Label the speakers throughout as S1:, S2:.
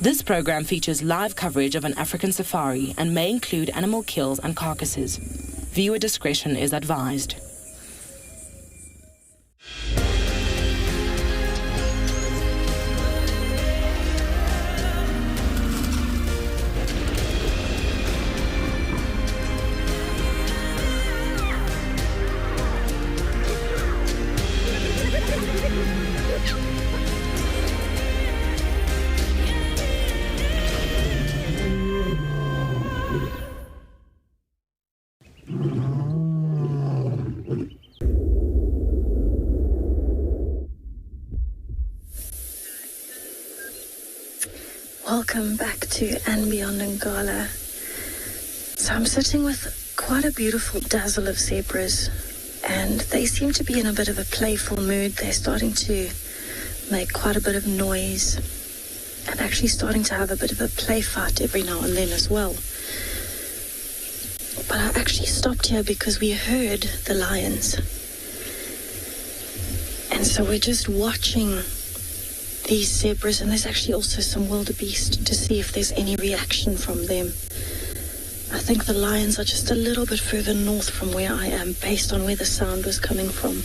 S1: This program features live coverage of an African safari and may include animal kills and carcasses. Viewer discretion is advised.
S2: Welcome back to And Beyond Ngala. So I'm sitting with quite a beautiful dazzle of zebras, and they seem to be in a bit of a playful mood. They're starting to make quite a bit of noise and actually starting to have a bit of a play fight every now and then as well. But I actually stopped here because we heard the lions. And so we're just watching these zebras, and there's actually also some wildebeest to see if there's any reaction from them. I think the lions are just a little bit further north from where I am based on where the sound was coming from.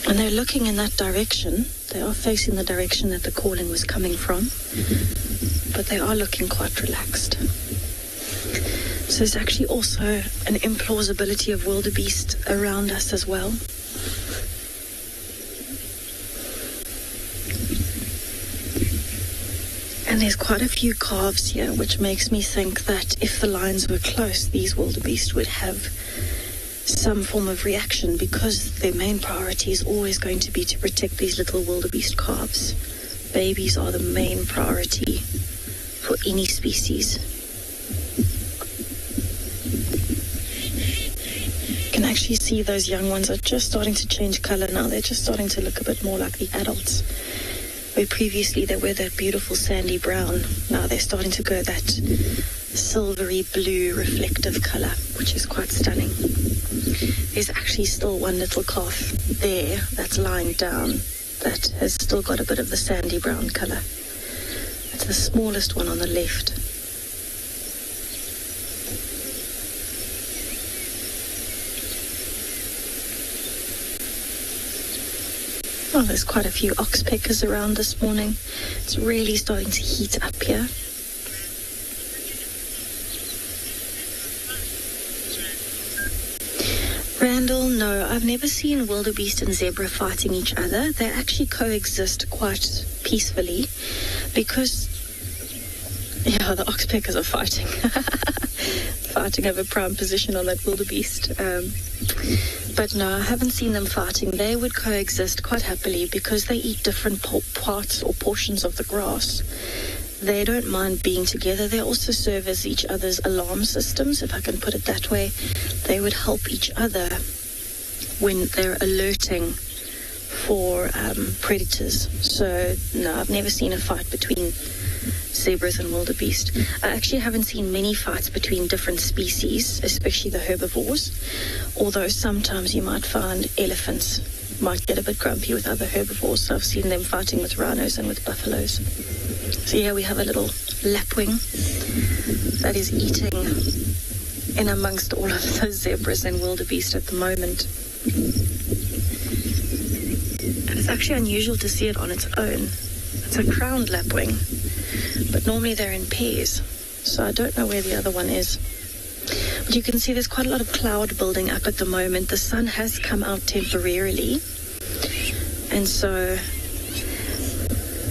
S2: And they're looking in that direction. They are facing the direction that the calling was coming from, but they are looking quite relaxed. So there's actually also an implausibility of wildebeest around us as well. And there's quite a few calves here, which makes me think that if the lions were close, these wildebeest would have some form of reaction, because their main priority is always going to be to protect these little wildebeest calves. Babies are the main priority for any species. You can actually see those young ones are just starting to change color now. They're just starting to look a bit more like the adults. Where previously they were that beautiful sandy brown, now they're starting to go that silvery blue reflective color, which is quite stunning. There's actually still one little calf there that's lying down that has still got a bit of the sandy brown color. It's the smallest one on the left. Oh, there's quite a few oxpeckers around this morning. It's really starting to heat up here. Randall, no, I've never seen wildebeest and zebra fighting each other. They actually coexist quite peacefully because, yeah, the oxpeckers are fighting. Fighting over prime position on that wildebeest. But no, I haven't seen them fighting. They would coexist quite happily because they eat different parts or portions of the grass. They don't mind being together. They also serve as each other's alarm systems, if I can put it that way. They would help each other when they're alerting for predators. So no, I've never seen a fight between zebras and wildebeest. I actually haven't seen many fights between different species, especially the herbivores, although sometimes you might find elephants might get a bit grumpy with other herbivores. So I've seen them fighting with rhinos and with buffaloes. So here we have a little lapwing that is eating in amongst all of the zebras and wildebeest at the moment. And it's actually unusual to see it on its own. It's a crowned lapwing, but normally they're in pairs, so I don't know where the other one is. But you can see there's quite a lot of cloud building up at the moment. The sun has come out temporarily, and so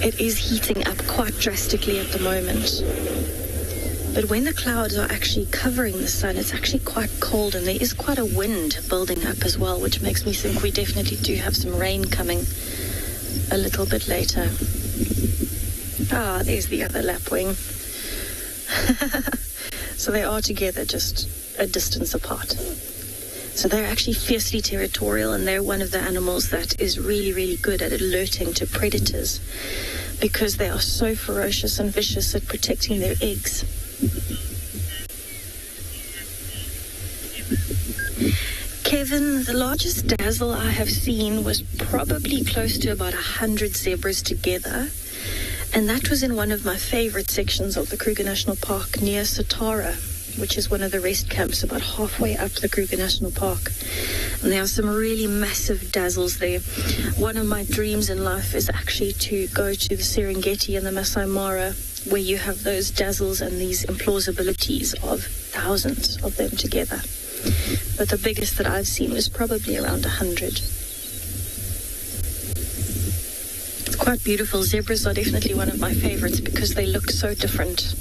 S2: it is heating up quite drastically at the moment. But when the clouds are actually covering the sun, it's actually quite cold, and there is quite a wind building up as well, which makes me think we definitely do have some rain coming a little bit later. Ah, there's the other lapwing. So they are together, just a distance apart. So they're actually fiercely territorial, and they're one of the animals that is really, really good at alerting to predators because they are so ferocious and vicious at protecting their eggs. Kevin, the largest dazzle I have seen was probably close to about 100 zebras together. And that was in one of my favorite sections of the Kruger National Park near Satara, which is one of the rest camps about halfway up the Kruger National Park. And there are some really massive dazzles there. One of my dreams in life is actually to go to the Serengeti and the Masai Mara, where you have those dazzles and these implausibilities of thousands of them together. But the biggest that I've seen was probably around 100. It's quite beautiful. Zebras are definitely one of my favorites because they look so different.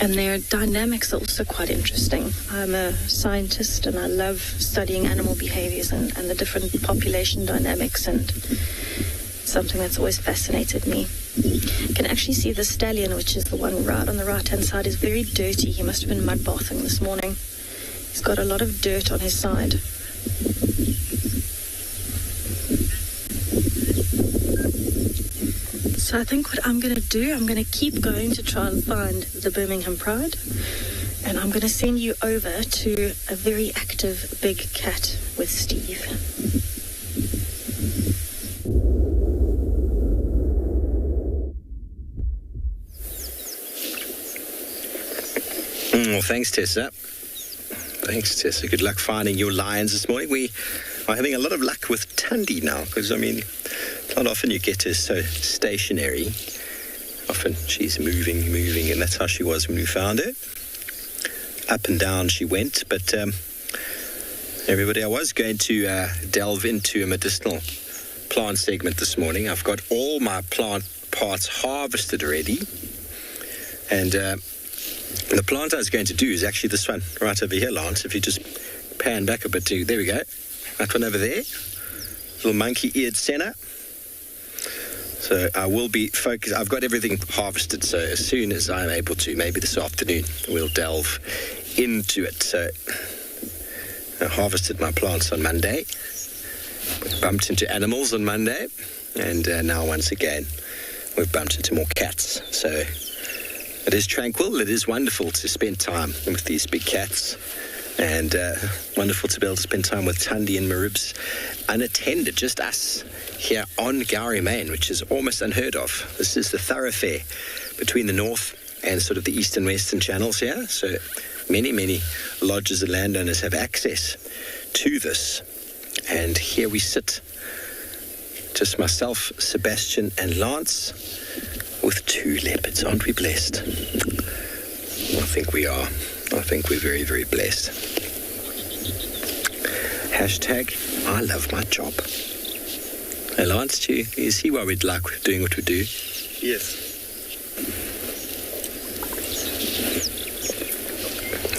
S2: And their dynamics are also quite interesting. I'm a scientist and I love studying animal behaviors and the different population dynamics, and something that's always fascinated me. You can actually see the stallion, which is the one right on the right-hand side, is very dirty. He must have been mud bathing this morning. He's got a lot of dirt on his side. So I think what I'm going to do, I'm going to keep going to try and find the Birmingham Pride, and I'm going to send you over to a very active big cat with Steve.
S3: Well, thanks, Tessa. Good luck finding your lions this morning. We are having a lot of luck with Tundi now, because, I mean, not often you get her so stationary. Often she's moving, and that's how she was when we found her. Up and down she went, but everybody, I was going to delve into a medicinal plant segment this morning. I've got all my plant parts harvested already, and the plant I was going to do is actually this one right over here, Lance. If you just pan back a bit to, there we go, that one over there, little monkey-eared senna. So I will be focused. I've got everything harvested, so as soon as I'm able to, maybe this afternoon, we'll delve into it. So I harvested my plants on Monday, bumped into animals on Monday, and now once again we've bumped into more cats. So it is tranquil. It is wonderful to spend time with these big cats, and wonderful to be able to spend time with Tundi and Maribs unattended, just us here on Gowrie Main, which is almost unheard of. This is the thoroughfare between the north and sort of the east and western channels here. So many lodges and landowners have access to this. And here we sit, just myself, Sebastian and Lance, with 2 leopards. Aren't we blessed? I think we are. I think we're very, very blessed. Hashtag, I love my job. Hey, Lance, you see why we'd like doing what we do?
S4: Yes.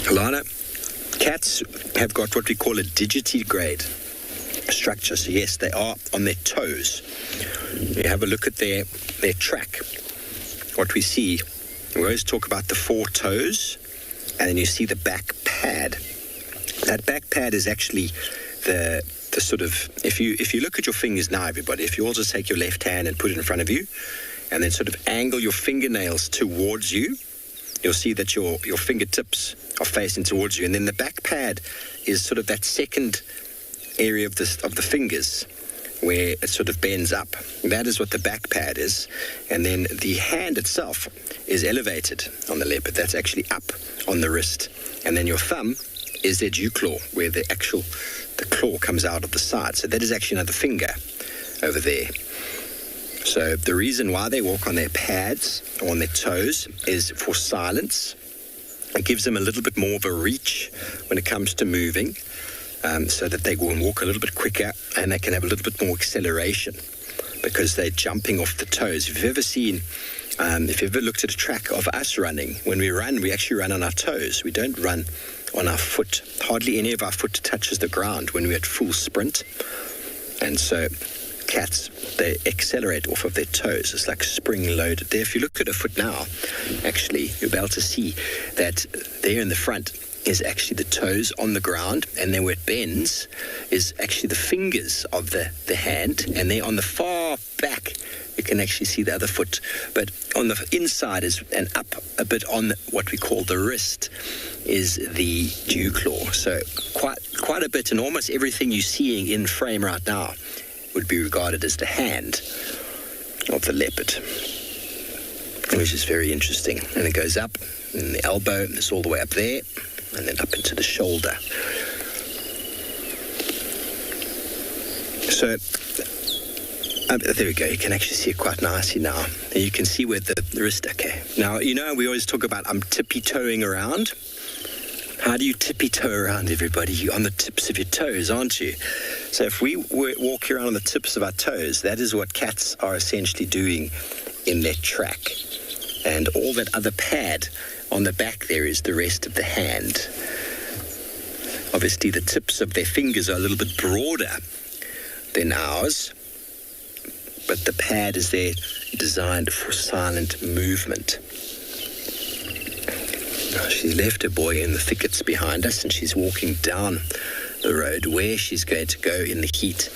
S3: Alana, cats have got what we call a digitigrade structure. So yes, they are on their toes. You have a look at their track. What we see, we always talk about the 4 toes, and then you see the back pad. That back pad is actually the sort of, if you look at your fingers now, everybody, if you all just take your left hand and put it in front of you, and then sort of angle your fingernails towards you, you'll see that your fingertips are facing towards you, and then the back pad is sort of that second area of the fingers where it sort of bends up. That is what the back pad is, and then the hand itself is elevated on the leopard. That's actually up on the wrist, and then your thumb is their dew claw, where the claw comes out of the side. So that is actually another finger over there. So the reason why they walk on their pads or on their toes is for silence. It gives them a little bit more of a reach when it comes to moving, so that they go and walk a little bit quicker, and they can have a little bit more acceleration because they're jumping off the toes. If you've ever looked at a track of us running, when we run, we actually run on our toes. We don't run on our foot. Hardly any of our foot touches the ground when we're at full sprint. And so cats, they accelerate off of their toes. It's like spring-loaded. There, if you look at a foot now, actually, you'll be able to see that there in the front is actually the toes on the ground, and then where it bends is actually the fingers of the hand, and then on the far back you can actually see the other foot, but on the inside is, and up a bit on what we call the wrist, is the dew claw. So quite a bit, and almost everything you're seeing in frame right now would be regarded as the hand. of the leopard, which is very interesting. And it goes up in the elbow, and it's all the way up there, and then up into the shoulder. So there we go. You can actually see it quite nicely now. And you can see where the wrist. Okay. Now, you know, we always talk about I'm tippy-toeing around. How do you tippy-toe around, everybody? You're on the tips of your toes, aren't you? So if we walk around on the tips of our toes, that is what cats are essentially doing in their track. And all that other pad on the back there is the rest of the hand. Obviously, the tips of their fingers are a little bit broader than ours, but the pad is there designed for silent movement. Now, she left her boy in the thickets behind us, and she's walking down the road. Where she's going to go in the heat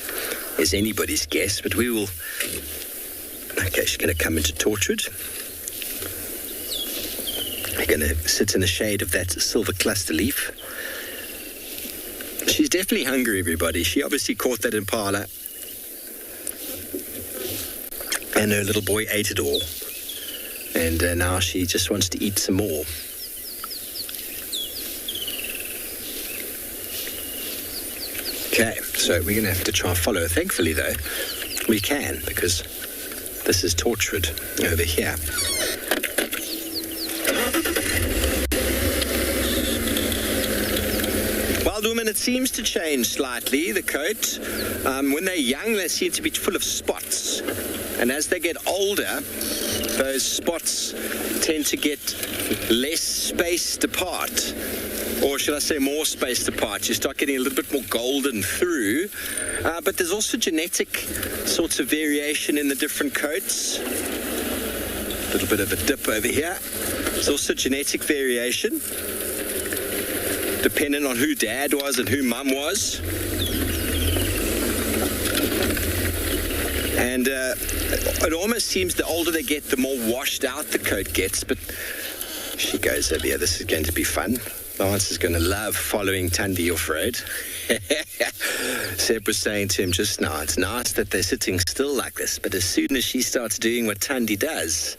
S3: is anybody's guess, but we will... Okay, she's going to come into Torchwood. We're going to sit in the shade of that silver cluster leaf. She's definitely hungry, everybody. She obviously caught that impala, and her little boy ate it all. And now she just wants to eat some more. Okay, so we're going to have to try and follow her. Thankfully, though, we can, because this is Torchwood over here. Wild woman, it seems to change slightly, the coat. When they're young, they seem to be full of spots. And as they get older, those spots tend to get less spaced apart. Or should I say more spaced apart. You start getting a little bit more golden through. But there's also genetic sorts of variation in the different coats. A little bit of a dip over here. There's also genetic variation, depending on who dad was and who mum was. And it almost seems the older they get, the more washed out the coat gets. But she goes over here. This is going to be fun. Lance is going to love following Thandi off-road. Seb was saying to him just now, it's nice that they're sitting still like this, but as soon as she starts doing what Thandi does,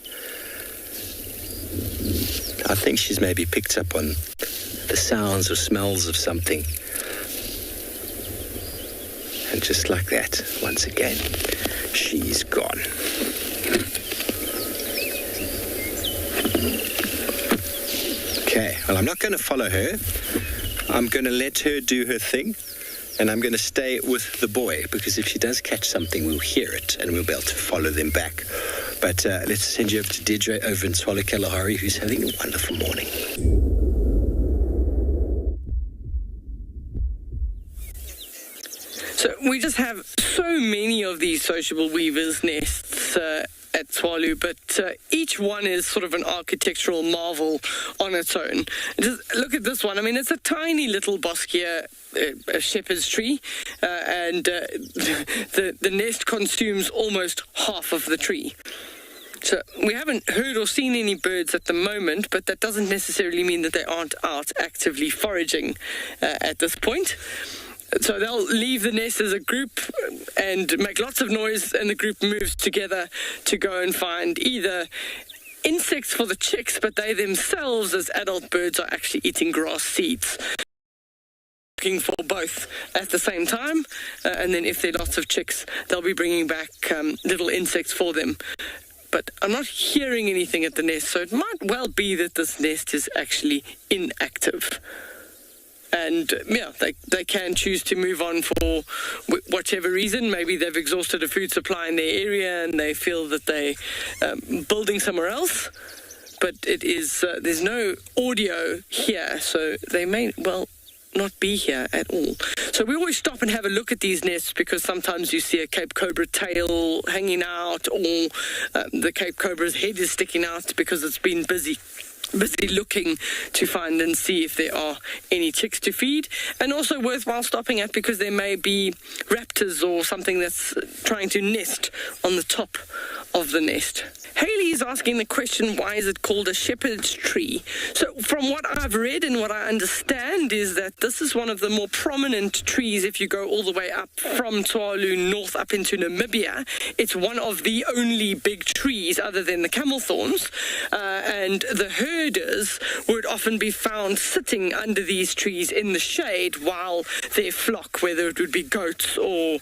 S3: I think she's maybe picked up on the sounds or smells of something. And just like that, once again, she's gone. Okay, well, I'm not going to follow her. I'm going to let her do her thing, and I'm going to stay with the boy, because if she does catch something, we'll hear it, and we'll be able to follow them back. But let's send you over to Deirdre over in Tswalu Kalahari, who's having a wonderful morning.
S4: So we just have so many of these sociable weavers' nests at Tswalu, but each one is sort of an architectural marvel on its own. Just look at this one. I mean, it's a tiny little boskia, a shepherd's tree, and the nest consumes almost half of the tree. So we haven't heard or seen any birds at the moment, but that doesn't necessarily mean that they aren't out actively foraging at this point. So they'll leave the nest as a group and make lots of noise, and the group moves together to go and find either insects for the chicks, but they themselves as adult birds are actually eating grass seeds. Looking for both at the same time, and then if there are lots of chicks, they'll be bringing back little insects for them. But I'm not hearing anything at the nest, so it might well be that this nest is actually inactive. And yeah, they can choose to move on for whichever reason. Maybe they've exhausted a food supply in their area and they feel that they're building somewhere else. But it is there's no audio here, so they may well not be here at all. So we always stop and have a look at these nests, because sometimes you see a Cape Cobra tail hanging out, or the Cape Cobra's head is sticking out because it's been busy looking to find and see if there are any chicks to feed, and also worthwhile stopping at because there may be raptors or something that's trying to nest on the top of the nest. Haley is asking the question, why is it called a shepherd's tree? So from what I've read and what I understand is that this is one of the more prominent trees if you go all the way up from Tswalu north up into Namibia. It's one of the only big trees other than the camel thorns, and the herders would often be found sitting under these trees in the shade while their flock, whether it would be goats or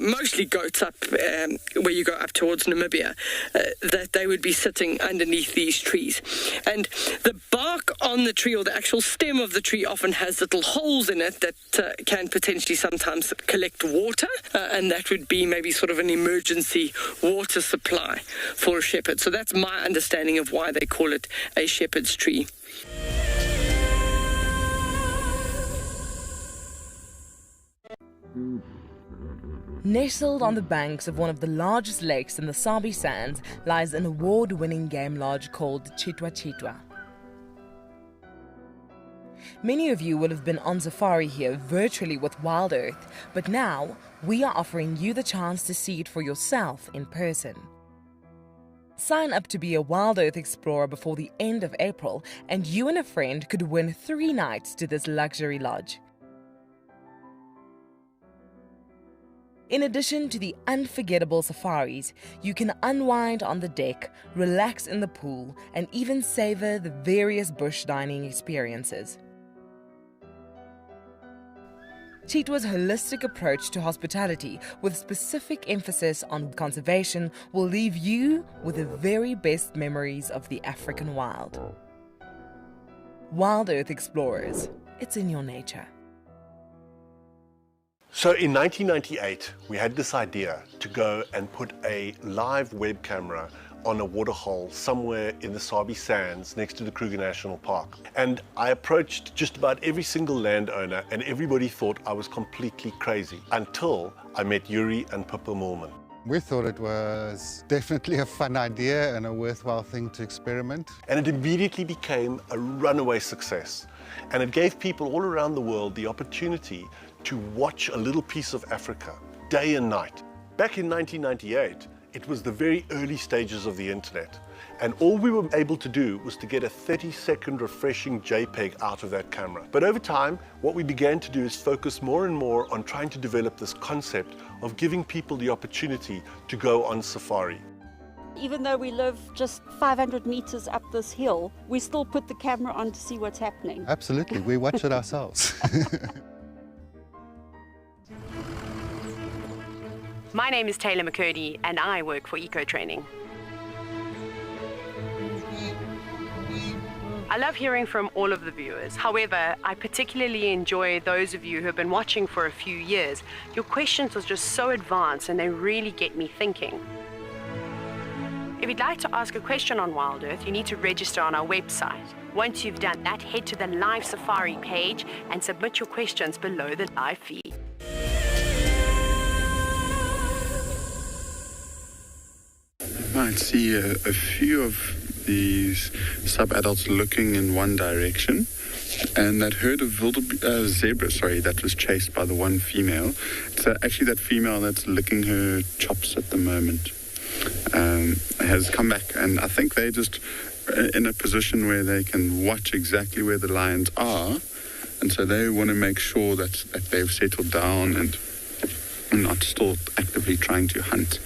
S4: mostly goats up where you go up towards Namibia, that they would be sitting underneath these trees. And the bark on the tree, or the actual stem of the tree, often has little holes in it that can potentially sometimes collect water, and that would be maybe sort of an emergency water supply for a shepherd. So that's my understanding of why they call it a shepherd's tree.
S1: Nestled on the banks of one of the largest lakes in the Sabi Sands lies an award-winning game lodge called Tswalu. Many of you will have been on safari here virtually with Wild Earth, but now we are offering you the chance to see it for yourself in person. Sign up to be a Wild Earth explorer before the end of April, and you and a friend could win 3 nights to this luxury lodge. In addition to the unforgettable safaris, you can unwind on the deck, relax in the pool, and even savor the various bush dining experiences. Tswalu's holistic approach to hospitality, with specific emphasis on conservation, will leave you with the very best memories of the African wild. Wild Earth Explorers, it's in your nature.
S5: So in 1998, we had this idea to go and put a live web camera on a waterhole somewhere in the Sabi Sands next to the Kruger National Park. And I approached just about every single landowner, and everybody thought I was completely crazy until I met Yuri and Pippa Moorman.
S6: We thought it was definitely a fun idea and a worthwhile thing to experiment.
S5: And it immediately became a runaway success. And it gave people all around the world the opportunity to watch a little piece of Africa, day and night. Back in 1998, it was the very early stages of the internet. And all we were able to do was to get a 30-second refreshing JPEG out of that camera. But over time, what we began to do is focus more and more on trying to develop this concept of giving people the opportunity to go on safari.
S7: Even though we live just 500 meters up this hill, we still put the camera on to see what's happening.
S6: Absolutely, we watch it ourselves.
S8: My name is Taylor McCurdy and I work for Eco Training. I love hearing from all of the viewers. However, I particularly enjoy those of you who have been watching for a few years. Your questions are just so advanced and they really get me thinking. If you'd like to ask a question on Wild Earth, you need to register on our website. Once you've done that, head to the live safari page and submit your questions below the live feed.
S9: I see a few of these sub-adults looking in one direction, and that herd of zebra, that was chased by the one female. It's actually that female that's licking her chops at the moment. Has come back, and I think they're just in a position where they can watch exactly where the lions are, and so they want to make sure that they've settled down and not still actively trying to hunt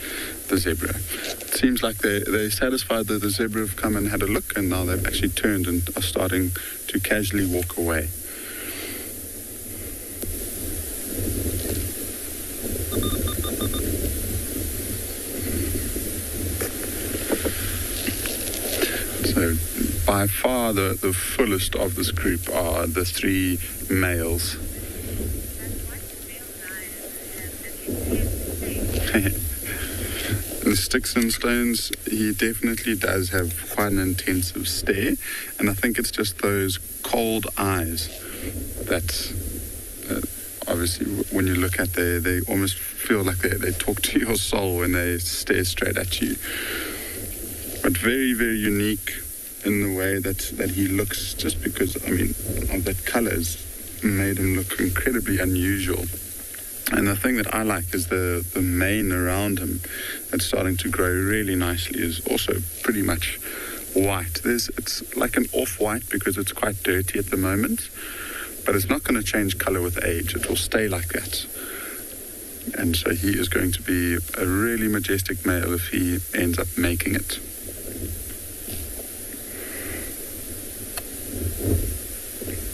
S9: the zebra. It seems like they're satisfied that the zebra have come and had a look, and now they've actually turned and are starting to casually walk away. So by far the fullest of this group are the 3 males. The sticks and stones, he definitely does have quite an intensive stare, and I think it's just those cold eyes that obviously when you look at they almost feel like they talk to your soul when they stare straight at you. But very, very unique in the way that he looks, just because, I mean, of that colours made him look incredibly unusual. And the thing that I like is the mane around him that's starting to grow really nicely is also pretty much white. It's like an off-white because it's quite dirty at the moment, but it's not going to change color with age. It will stay like that. And so he is going to be a really majestic male if he ends up making it.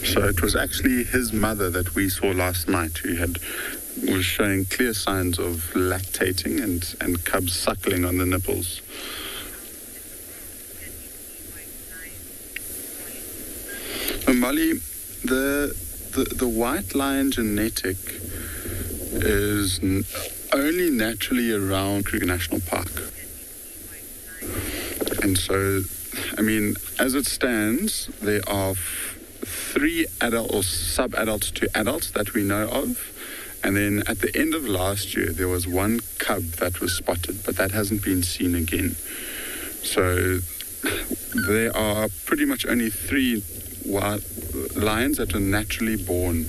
S9: So it was actually his mother that we saw last night who was showing clear signs of lactating and cubs suckling on the nipples. And Molly, the white lion genetic is only naturally around Kruger National Park. And so, I mean, as it stands, there are 3 adult or sub-adults to adults that we know of. And then at the end of last year, there was 1 cub that was spotted, but that hasn't been seen again. So there are pretty much only 3 wild lions that are naturally born.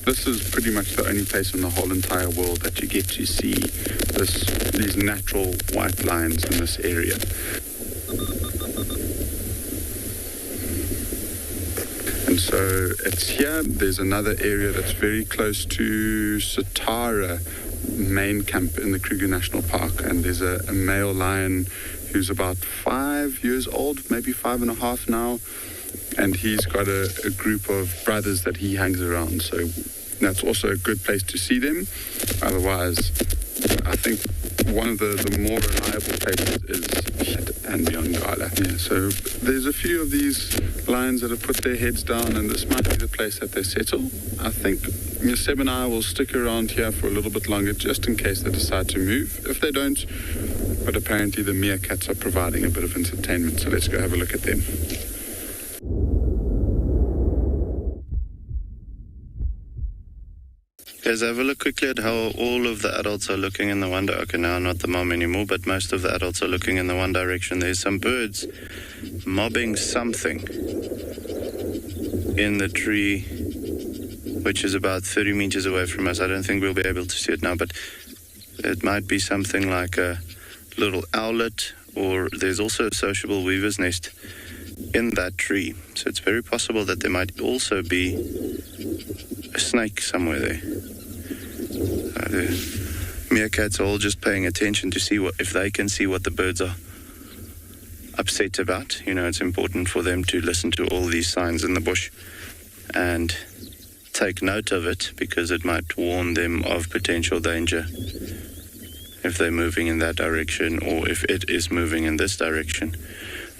S9: This is pretty much the only place in the whole entire world that you get to see these natural white lions in this area. And so it's here. There's another area that's very close to Satara main camp in the Kruger National Park, and there's a male lion who's about 5 years old, maybe 5.5 now, and he's got a group of brothers that he hangs around, so that's also a good place to see them. Otherwise, I think one of the more reliable places is and Yongala. Yeah, so there's a few of these lions that have put their heads down, and this might be the place that they settle. I think Seb and I will stick around here for a little bit longer just in case they decide to move. If they don't, but apparently the meerkats are providing a bit of entertainment, so let's go have a look at them.
S10: Guys, have a look quickly at how all of the adults are looking in the one direction. Okay, now not the mom anymore, but most of the adults are looking in the one direction. There's some birds mobbing something in the tree, which is about 30 meters away from us. I don't think we'll be able to see it now, but it might be something like a little owlet, or there's also a sociable weaver's nest in that tree. So it's very possible that there might also be a snake somewhere there. The meerkats are all just paying attention to see if they can see what the birds are upset about. You know, it's important for them to listen to all these signs in the bush and take note of it, because it might warn them of potential danger if they're moving in that direction or if it is moving in this direction.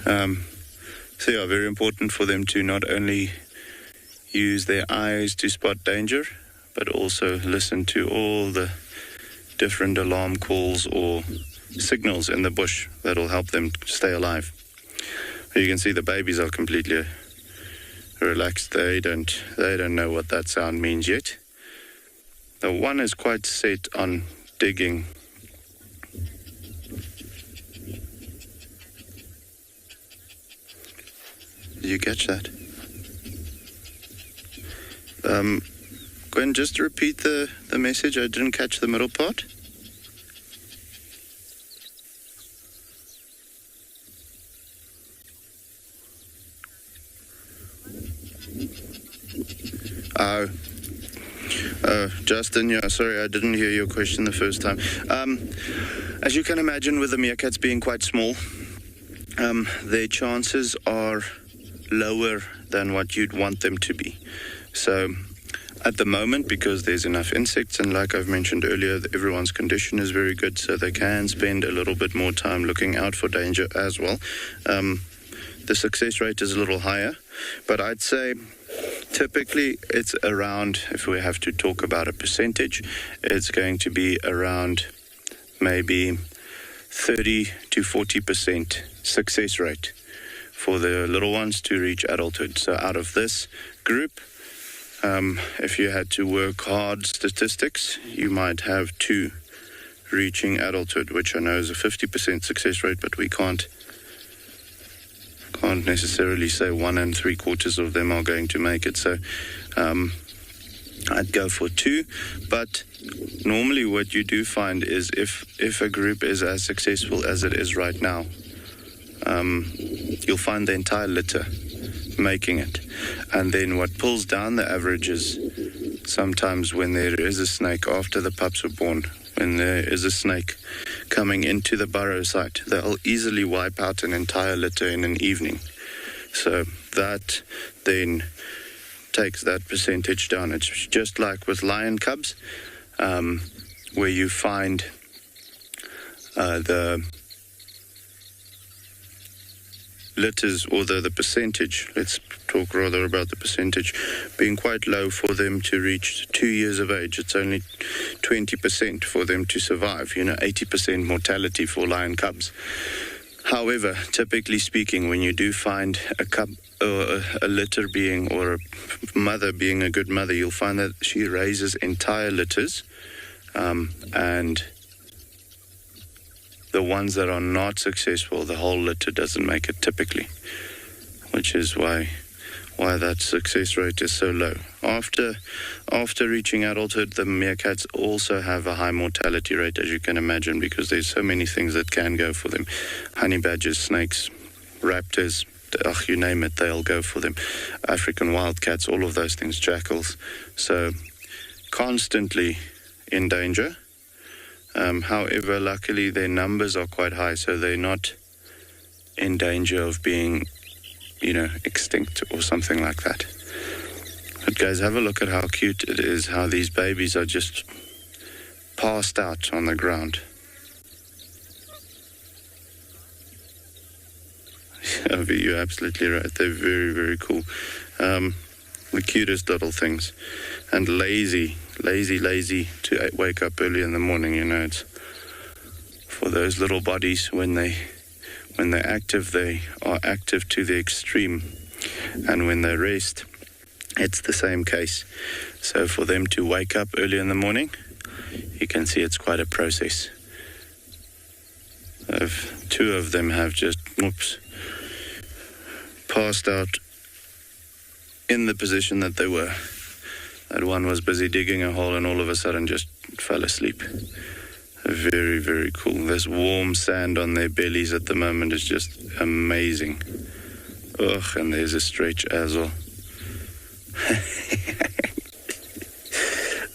S10: So yeah, very important for them to not only use their eyes to spot danger, but also listen to all the different alarm calls or signals in the bush that'll help them stay alive. You can see the babies are completely relaxed. They don't know what that sound means yet. The one is quite set on digging. Did you catch that? Gwen, just repeat the message. I didn't catch the middle part. Justin, yeah, sorry, I didn't hear your question the first time. As you can imagine, with the meerkats being quite small, their chances are lower than what you'd want them to be. So at the moment, because there's enough insects, and like I've mentioned earlier, everyone's condition is very good, so they can spend a little bit more time looking out for danger as well. The success rate is a little higher, but I'd say typically it's around, if we have to talk about a percentage, it's going to be around maybe 30 to 40% success rate for the little ones to reach adulthood. So out of this group, if you had to work hard statistics, you might have 2 reaching adulthood, which I know is a 50% success rate, but we can't necessarily say 1 3/4 of them are going to make it. So I'd go for 2, but normally what you do find is if a group is as successful as it is right now, you'll find the entire litter making it. And then what pulls down the average is sometimes when there is a snake after the pups were born, when there is a snake coming into the burrow site, they'll easily wipe out an entire litter in an evening. So that then takes that percentage down. It's just like with lion cubs, where you find the litters, or the percentage, let's talk rather about the percentage, being quite low for them to reach 2 years of age. It's only 20% for them to survive, 80% mortality for lion cubs. However, typically speaking, when you do find a cub or a litter being, or a mother being a good mother, you'll find that she raises entire litters, and the ones that are not successful, the whole litter doesn't make it typically, which is why that success rate is so low. After reaching adulthood, the meerkats also have a high mortality rate, as you can imagine, because there's so many things that can go for them. Honey badgers, snakes, raptors, you name it, they'll go for them. African wildcats, all of those things, jackals. So constantly in danger. However, luckily their numbers are quite high, so they're not in danger of being, extinct or something like that. But guys, have a look at how cute it is, how these babies are just passed out on the ground. You're absolutely right. They're very, very cool. The cutest little things. And lazy to wake up early in the morning. It's for those little bodies, when they're active, they are active to the extreme. And when they rest, it's the same case. So for them to wake up early in the morning, you can see it's quite a process. Two of them have just, passed out in the position that they were. That one was busy digging a hole and all of a sudden just fell asleep. Very, very cool. This warm sand on their bellies at the moment is just amazing. And there's a stretch as well.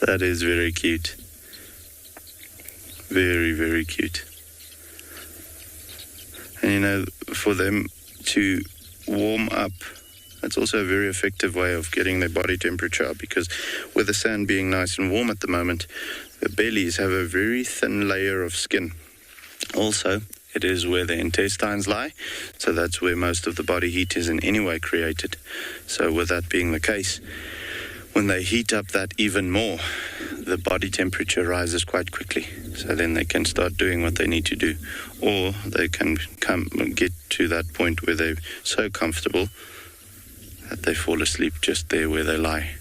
S10: That is very cute. Very, very cute. And for them to warm up, that's also a very effective way of getting their body temperature up, because with the sand being nice and warm at the moment, the bellies have a very thin layer of skin. Also, it is where the intestines lie, so that's where most of the body heat is in any way created. So with that being the case, when they heat up that even more, the body temperature rises quite quickly. So then they can start doing what they need to do, or they can get to that point where they're so comfortable that they fall asleep just there where they lie.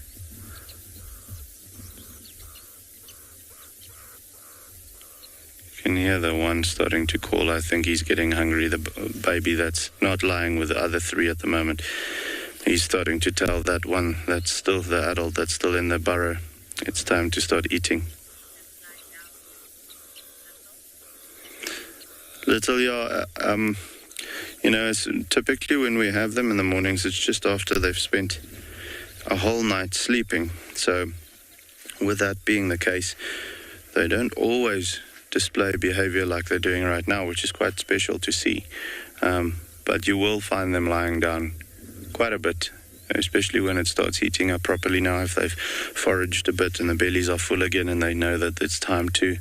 S10: You can hear the one starting to call. I think he's getting hungry. The baby that's not lying with the other three at the moment, he's starting to tell that one that's still the adult that's still in the burrow, it's time to start eating. Typically when we have them in the mornings, it's just after they've spent a whole night sleeping. So with that being the case, they don't always display behavior like they're doing right now, which is quite special to see. But you will find them lying down quite a bit, especially when it starts heating up properly now, if they've foraged a bit and the bellies are full again and they know that it's time to,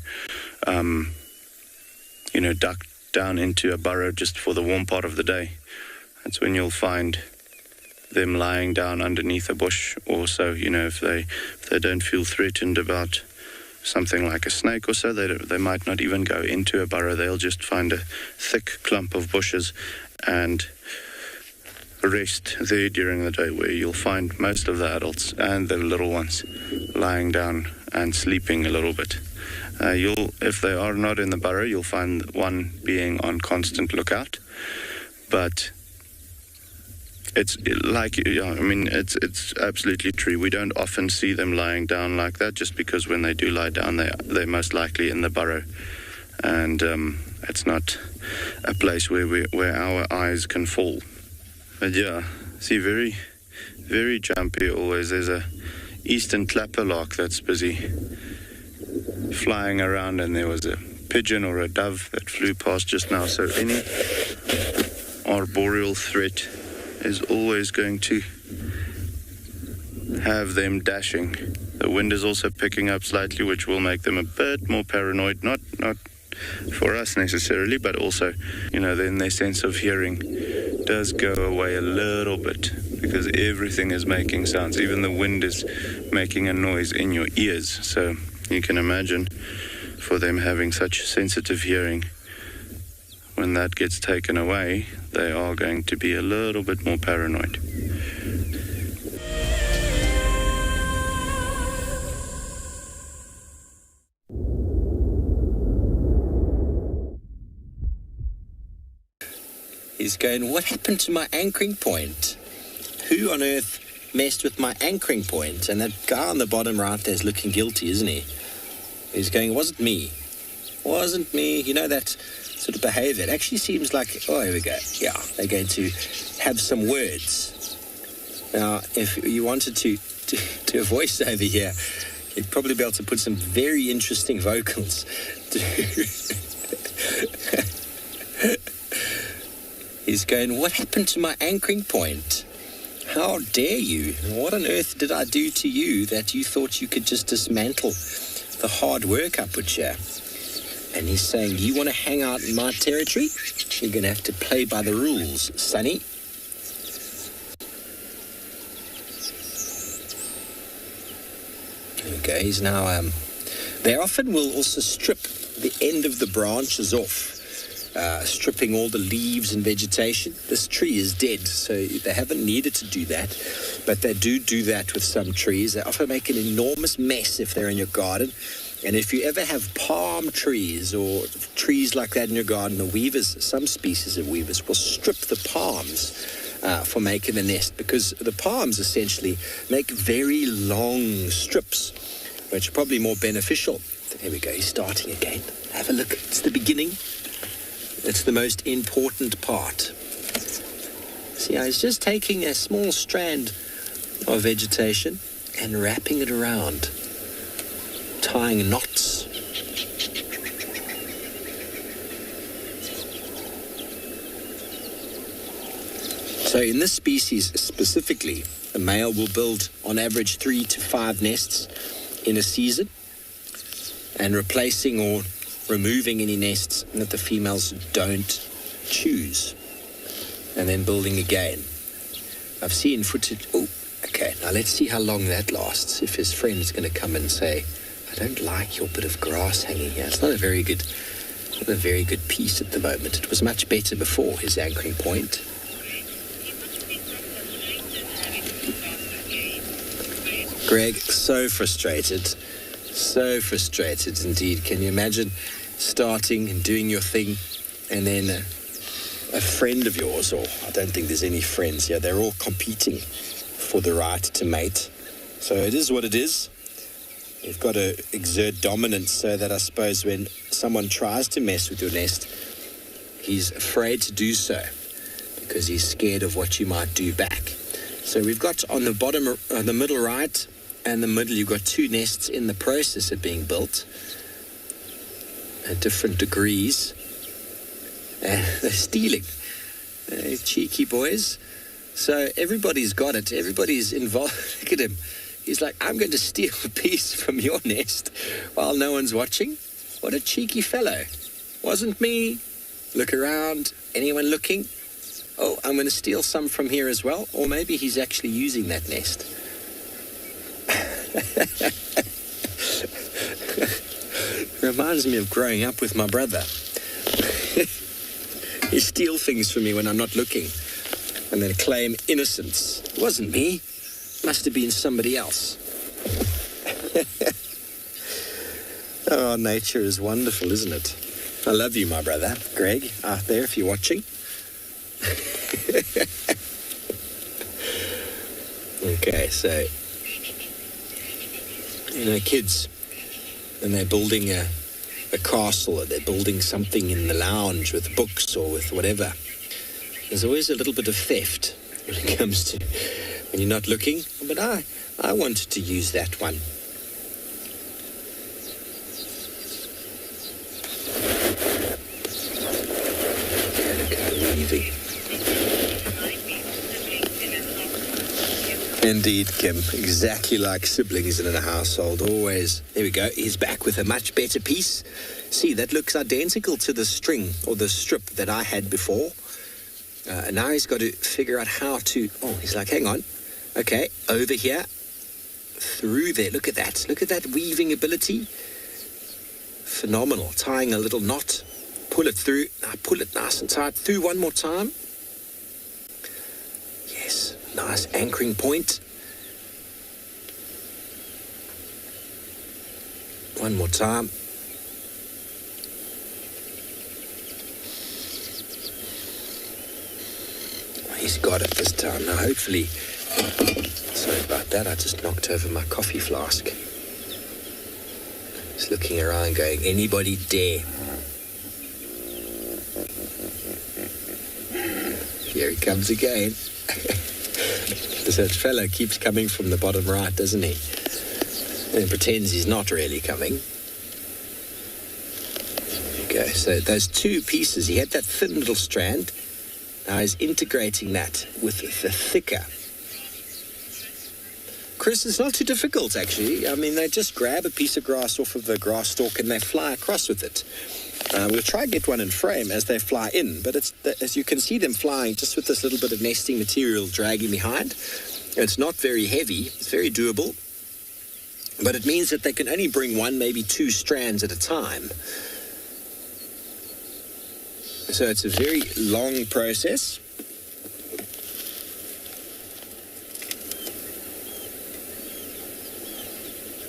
S10: duck down into a burrow just for the warm part of the day. That's when you'll find them lying down underneath a bush, or so, if they don't feel threatened about something like a snake or so, they might not even go into a burrow. They'll just find a thick clump of bushes and rest there during the day, where you'll find most of the adults and the little ones lying down and sleeping a little bit. If they are not in the burrow, you'll find one being on constant lookout. But it's like, I mean, it's absolutely true. We don't often see them lying down like that, just because when they do lie down, they're most likely in the burrow, and it's not a place where our eyes can fall. But yeah, see, very, very jumpy always. There's a eastern clapperlark that's busy flying around, and there was a pigeon or a dove that flew past just now. So any arboreal threat is always going to have them dashing. The wind is also picking up slightly, which will make them a bit more paranoid, not for us necessarily, but also, then their sense of hearing does go away a little bit, because everything is making sounds. Even the wind is making a noise in your ears. So you can imagine, for them having such sensitive hearing, when that gets taken away, they are going to be a little bit more paranoid.
S3: He's going, what happened to my anchoring point? Who on earth messed with my anchoring point? And that guy on the bottom right there is looking guilty, isn't he? He's going, it wasn't me. Wasn't me. That sort of behavior. It actually seems like, oh, here we go. Yeah, they're going to have some words. Now, if you wanted to a voice over here, you'd probably be able to put some very interesting vocals. He's going, what happened to my anchoring point? How dare you? What on earth did I do to you that you thought you could just dismantle the hard work I put here? And he's saying, you want to hang out in my territory? You're going to have to play by the rules, sonny. Okay, he's now, they often will also strip the end of the branches off, stripping all the leaves and vegetation. This tree is dead, so they haven't needed to do that, but they do that with some trees. They often make an enormous mess if they're in your garden. And if you ever have palm trees or trees like that in your garden, some species of weavers will strip the palms for making the nest, because the palms essentially make very long strips, which are probably more beneficial. Here we go, he's starting again. Have a look, it's the beginning. It's the most important part. See, he's just taking a small strand of vegetation and wrapping it around, tying knots. So in this species specifically, the male will build on average 3 to 5 nests in a season, and replacing or removing any nests that the females don't choose, and then building again. I've seen footage. Oh, okay, now let's see how long that lasts. If his friend's going to come and say, I don't like your bit of grass hanging here. It's not a very good piece at the moment. It was much better before his anchoring point. Greg, so frustrated indeed. Can you imagine starting and doing your thing, and then a friend of yours, or I don't think there's any friends here, they're all competing for the right to mate. So it is what it is. You've got to exert dominance so that I suppose when someone tries to mess with your nest, he's afraid to do so because he's scared of what you might do back. So we've got on the bottom, the middle right and the middle, you've got 2 nests in the process of being built at different degrees. They're stealing. They're cheeky boys. So everybody's got it. Everybody's involved. Look at him. He's like, I'm going to steal a piece from your nest while no one's watching. What a cheeky fellow. Wasn't me. Look around. Anyone looking? Oh, I'm going to steal some from here as well. Or maybe he's actually using that nest. Reminds me of growing up with my brother. He steal things from me when I'm not looking and then claim innocence. It wasn't me. Must have been somebody else. Oh, nature is wonderful, isn't it? I love you, my brother. Greg, out there, if you're watching. Okay, so, kids, when they're building a castle, or they're building something in the lounge with books or with whatever, there's always a little bit of theft when it comes to when you're not looking. But I wanted to use that one. Okay, look at the weaving. Indeed, Kim. Exactly like siblings in a household. Always. There we go. He's back with a much better piece. See, that looks identical to the string or the strip that I had before. And now he's got to figure out how to... Oh, he's like, hang on. Okay, over here. Through there. Look at that. Look at that weaving ability. Phenomenal. Tying a little knot. Pull it through. Now pull it nice and tight. Through one more time. Yes. Nice anchoring point. One more time. He's got it this time. Now hopefully, sorry about that, I just knocked over my coffee flask. Just looking around going, anybody dare? Here he comes again. That fellow keeps coming from the bottom right, doesn't he? And pretends he's not really coming. Okay, so those two pieces, he had that thin little strand. Now he's integrating that with the thicker. Chris, it's not too difficult, actually. I mean, they just grab a piece of grass off of the grass stalk and they fly across with it. We'll try and get one in frame as they fly in, but it's as you can see them flying just with this little bit of nesting material dragging behind. It's not very heavy. It's very doable. But it means that they can only bring one, maybe two strands at a time. So it's a very long process.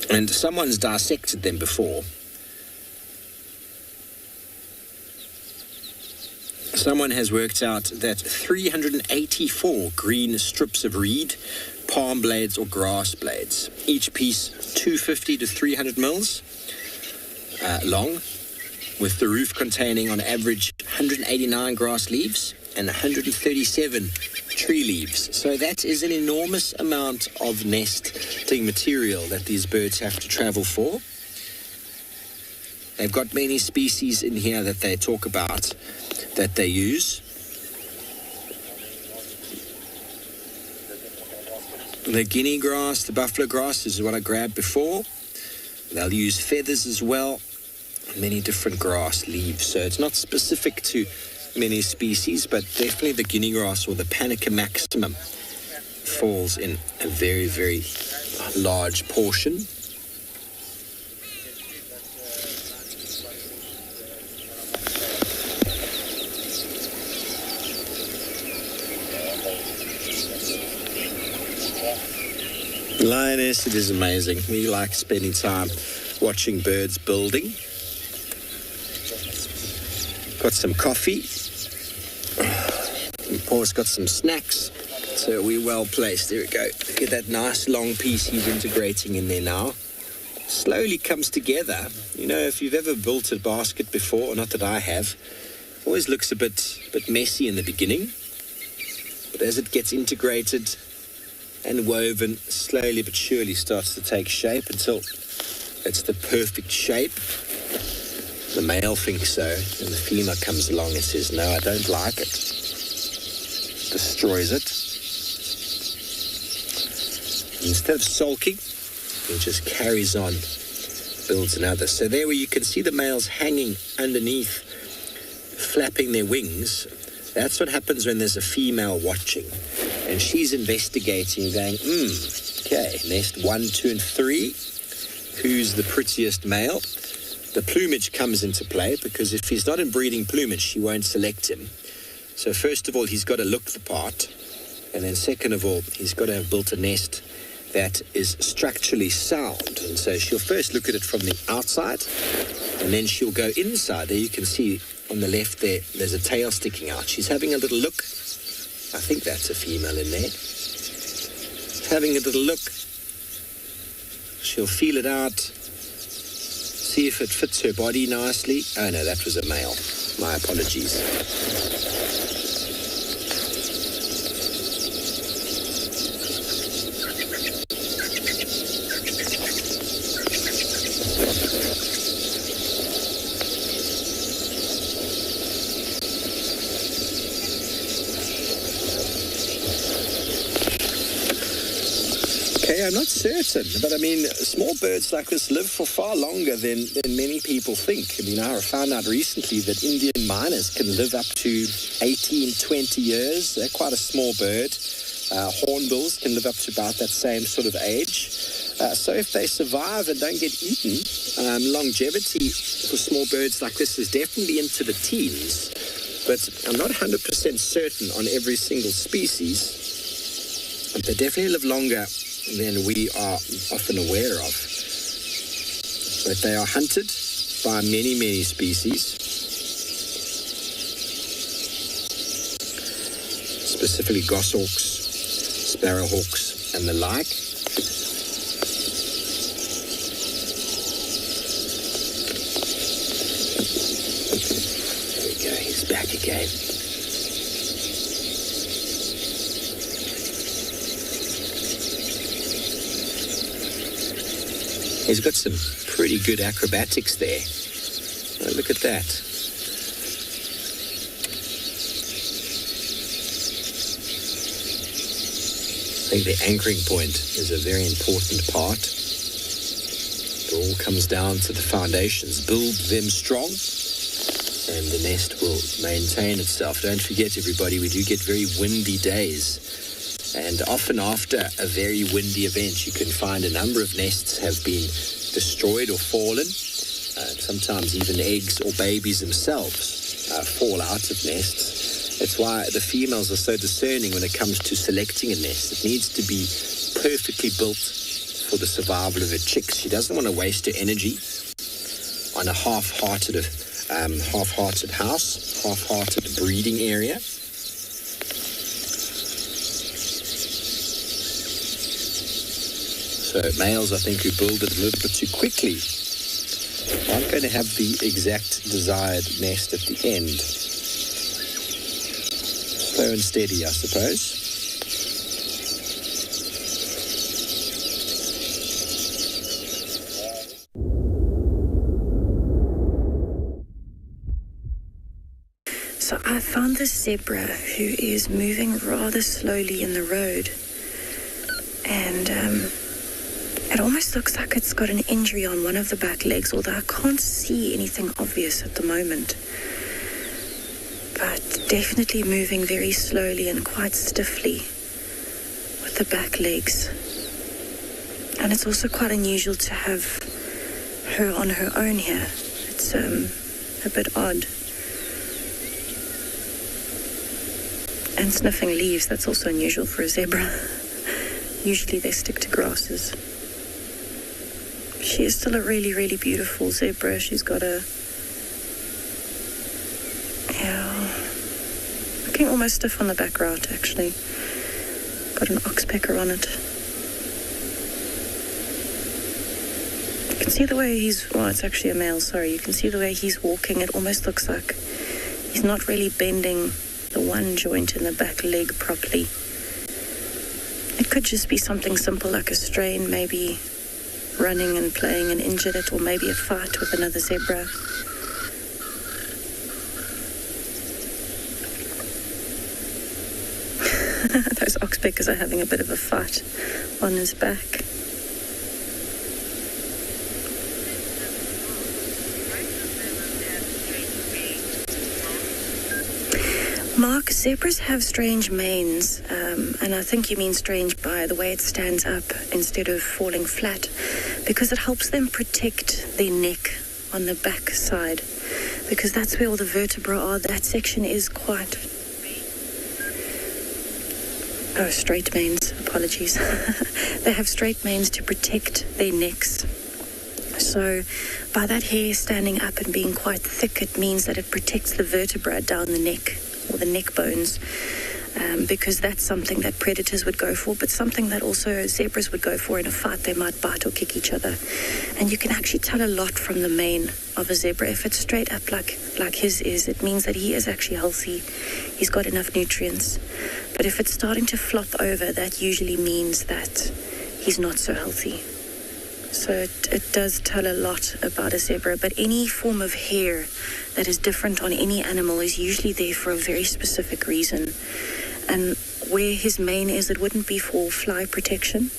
S3: And someone's dissected them before. Someone has worked out that 384 green strips of reed, palm blades or grass blades, each piece 250 to 300 mils long, with the roof containing on average 189 grass leaves and 137 tree leaves. So that is an enormous amount of nesting material that these birds have to travel for. They've got many species in here that they talk about that they use. The guinea grass, the buffalo grass is what I grabbed before. They'll use feathers as well, many different grass leaves. So it's not specific to many species, but definitely the guinea grass or the Panica maximum falls in a very, very large portion. Lioness, it is amazing. We like spending time watching birds building. Got some coffee. And Paul's got some snacks. So we're well placed. There we go. Look at that nice long piece he's integrating in there now. Slowly comes together. You know, if you've ever built a basket before, not that I have, it always looks a bit messy in the beginning. But as it gets integrated and woven, slowly but surely starts to take shape until it's the perfect shape. The male thinks so, and the female comes along and says, no, I don't like it. Destroys it. Instead of sulking, he just carries on, builds another. So there where you can see the males hanging underneath, flapping their wings, that's what happens when there's a female watching. And she's investigating, going, okay, nest 1, 2, and 3. Who's the prettiest male? The plumage comes into play, because if he's not in breeding plumage, she won't select him. So first of all, he's got to look the part. And then second of all, he's got to have built a nest that is structurally sound. And so she'll first look at it from the outside, and then she'll go inside. There you can see on the left there's a tail sticking out. She's having a little look. I think that's a female in there. having a little look. She'll feel it out, see if it fits her body nicely. Oh no, that was a male. My apologies. I'm not certain, but I mean, small birds like this live for far longer than many people think. I mean, I found out recently that Indian miners can live up to 18, 20 years. They're quite a small bird. Hornbills can live up to about that same sort of age. So if they survive and don't get eaten, longevity for small birds like this is definitely into the teens. But I'm not 100% certain on every single species. But they definitely live longer than we are often aware of. But they are hunted by many, many species, specifically goshawks, sparrowhawks, and the like. There we go, he's back again. He's got some pretty good acrobatics there. Oh, look at that. I think the anchoring point is a very important part. It all comes down to the foundations. Build them strong, and the nest will maintain itself. Don't forget, everybody, we do get very windy days. And often after a very windy event, you can find a number of nests have been destroyed or fallen. Sometimes even eggs or babies themselves fall out of nests. That's why the females are so discerning when it comes to selecting a nest. It needs to be perfectly built for the survival of her chicks. She doesn't want to waste her energy on a half-hearted house, half-hearted breeding area. So males, I think, who build it a little bit too quickly aren't going to have the exact desired nest at the end. Slow and steady, I suppose.
S2: So I found this zebra who is moving rather slowly in the road, and it almost looks like it's got an injury on one of the back legs, although I can't see anything obvious at the moment. But definitely moving very slowly and quite stiffly with the back legs. And it's also quite unusual to have her on her own here. It's a bit odd. And sniffing leaves, that's also unusual for a zebra. Usually they stick to grasses. She is still a really, really beautiful zebra. She's got looking almost stiff on the back route, actually. Got an oxpecker on it. You can see the way it's actually a male, sorry. You can see the way he's walking. It almost looks like he's not really bending the one joint in the back leg properly. It could just be something simple like a strain, maybe running and playing and injured it, or maybe a fight with another zebra. Those oxpeckers are having a bit of a fight on his back. Mark, zebras have strange manes, and I think you mean strange by the way it stands up instead of falling flat, because it helps them protect their neck on the back side, because that's where all the vertebrae are. That section is quite... Oh, straight manes, apologies. They have straight manes to protect their necks. So by that hair standing up and being quite thick, it means that it protects the vertebra down the neck, or the neck bones, because that's something that predators would go for, but something that also zebras would go for in a fight. They might bite or kick each other. And you can actually tell a lot from the mane of a zebra. If it's straight up like his is, it means that he is actually healthy. He's got enough nutrients. But if it's starting to flop over, that usually means that he's not so healthy. So it does tell a lot about a zebra, but any form of hair that is different on any animal is usually there for a very specific reason. And where his mane is, it wouldn't be for fly protection,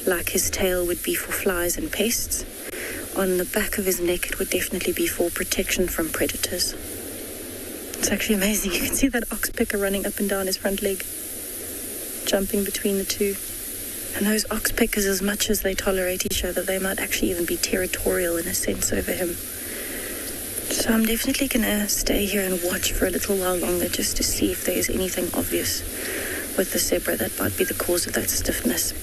S2: like his tail would be for flies and pests. On the back of his neck, it would definitely be for protection from predators. It's actually amazing. You can see that oxpecker running up and down his front leg, jumping between the two. And those oxpeckers, as much as they tolerate each other, they might actually even be territorial in a sense over him. So I'm definitely going to stay here and watch for a little while longer just to see if there's anything obvious with the zebra that might be the cause of that stiffness.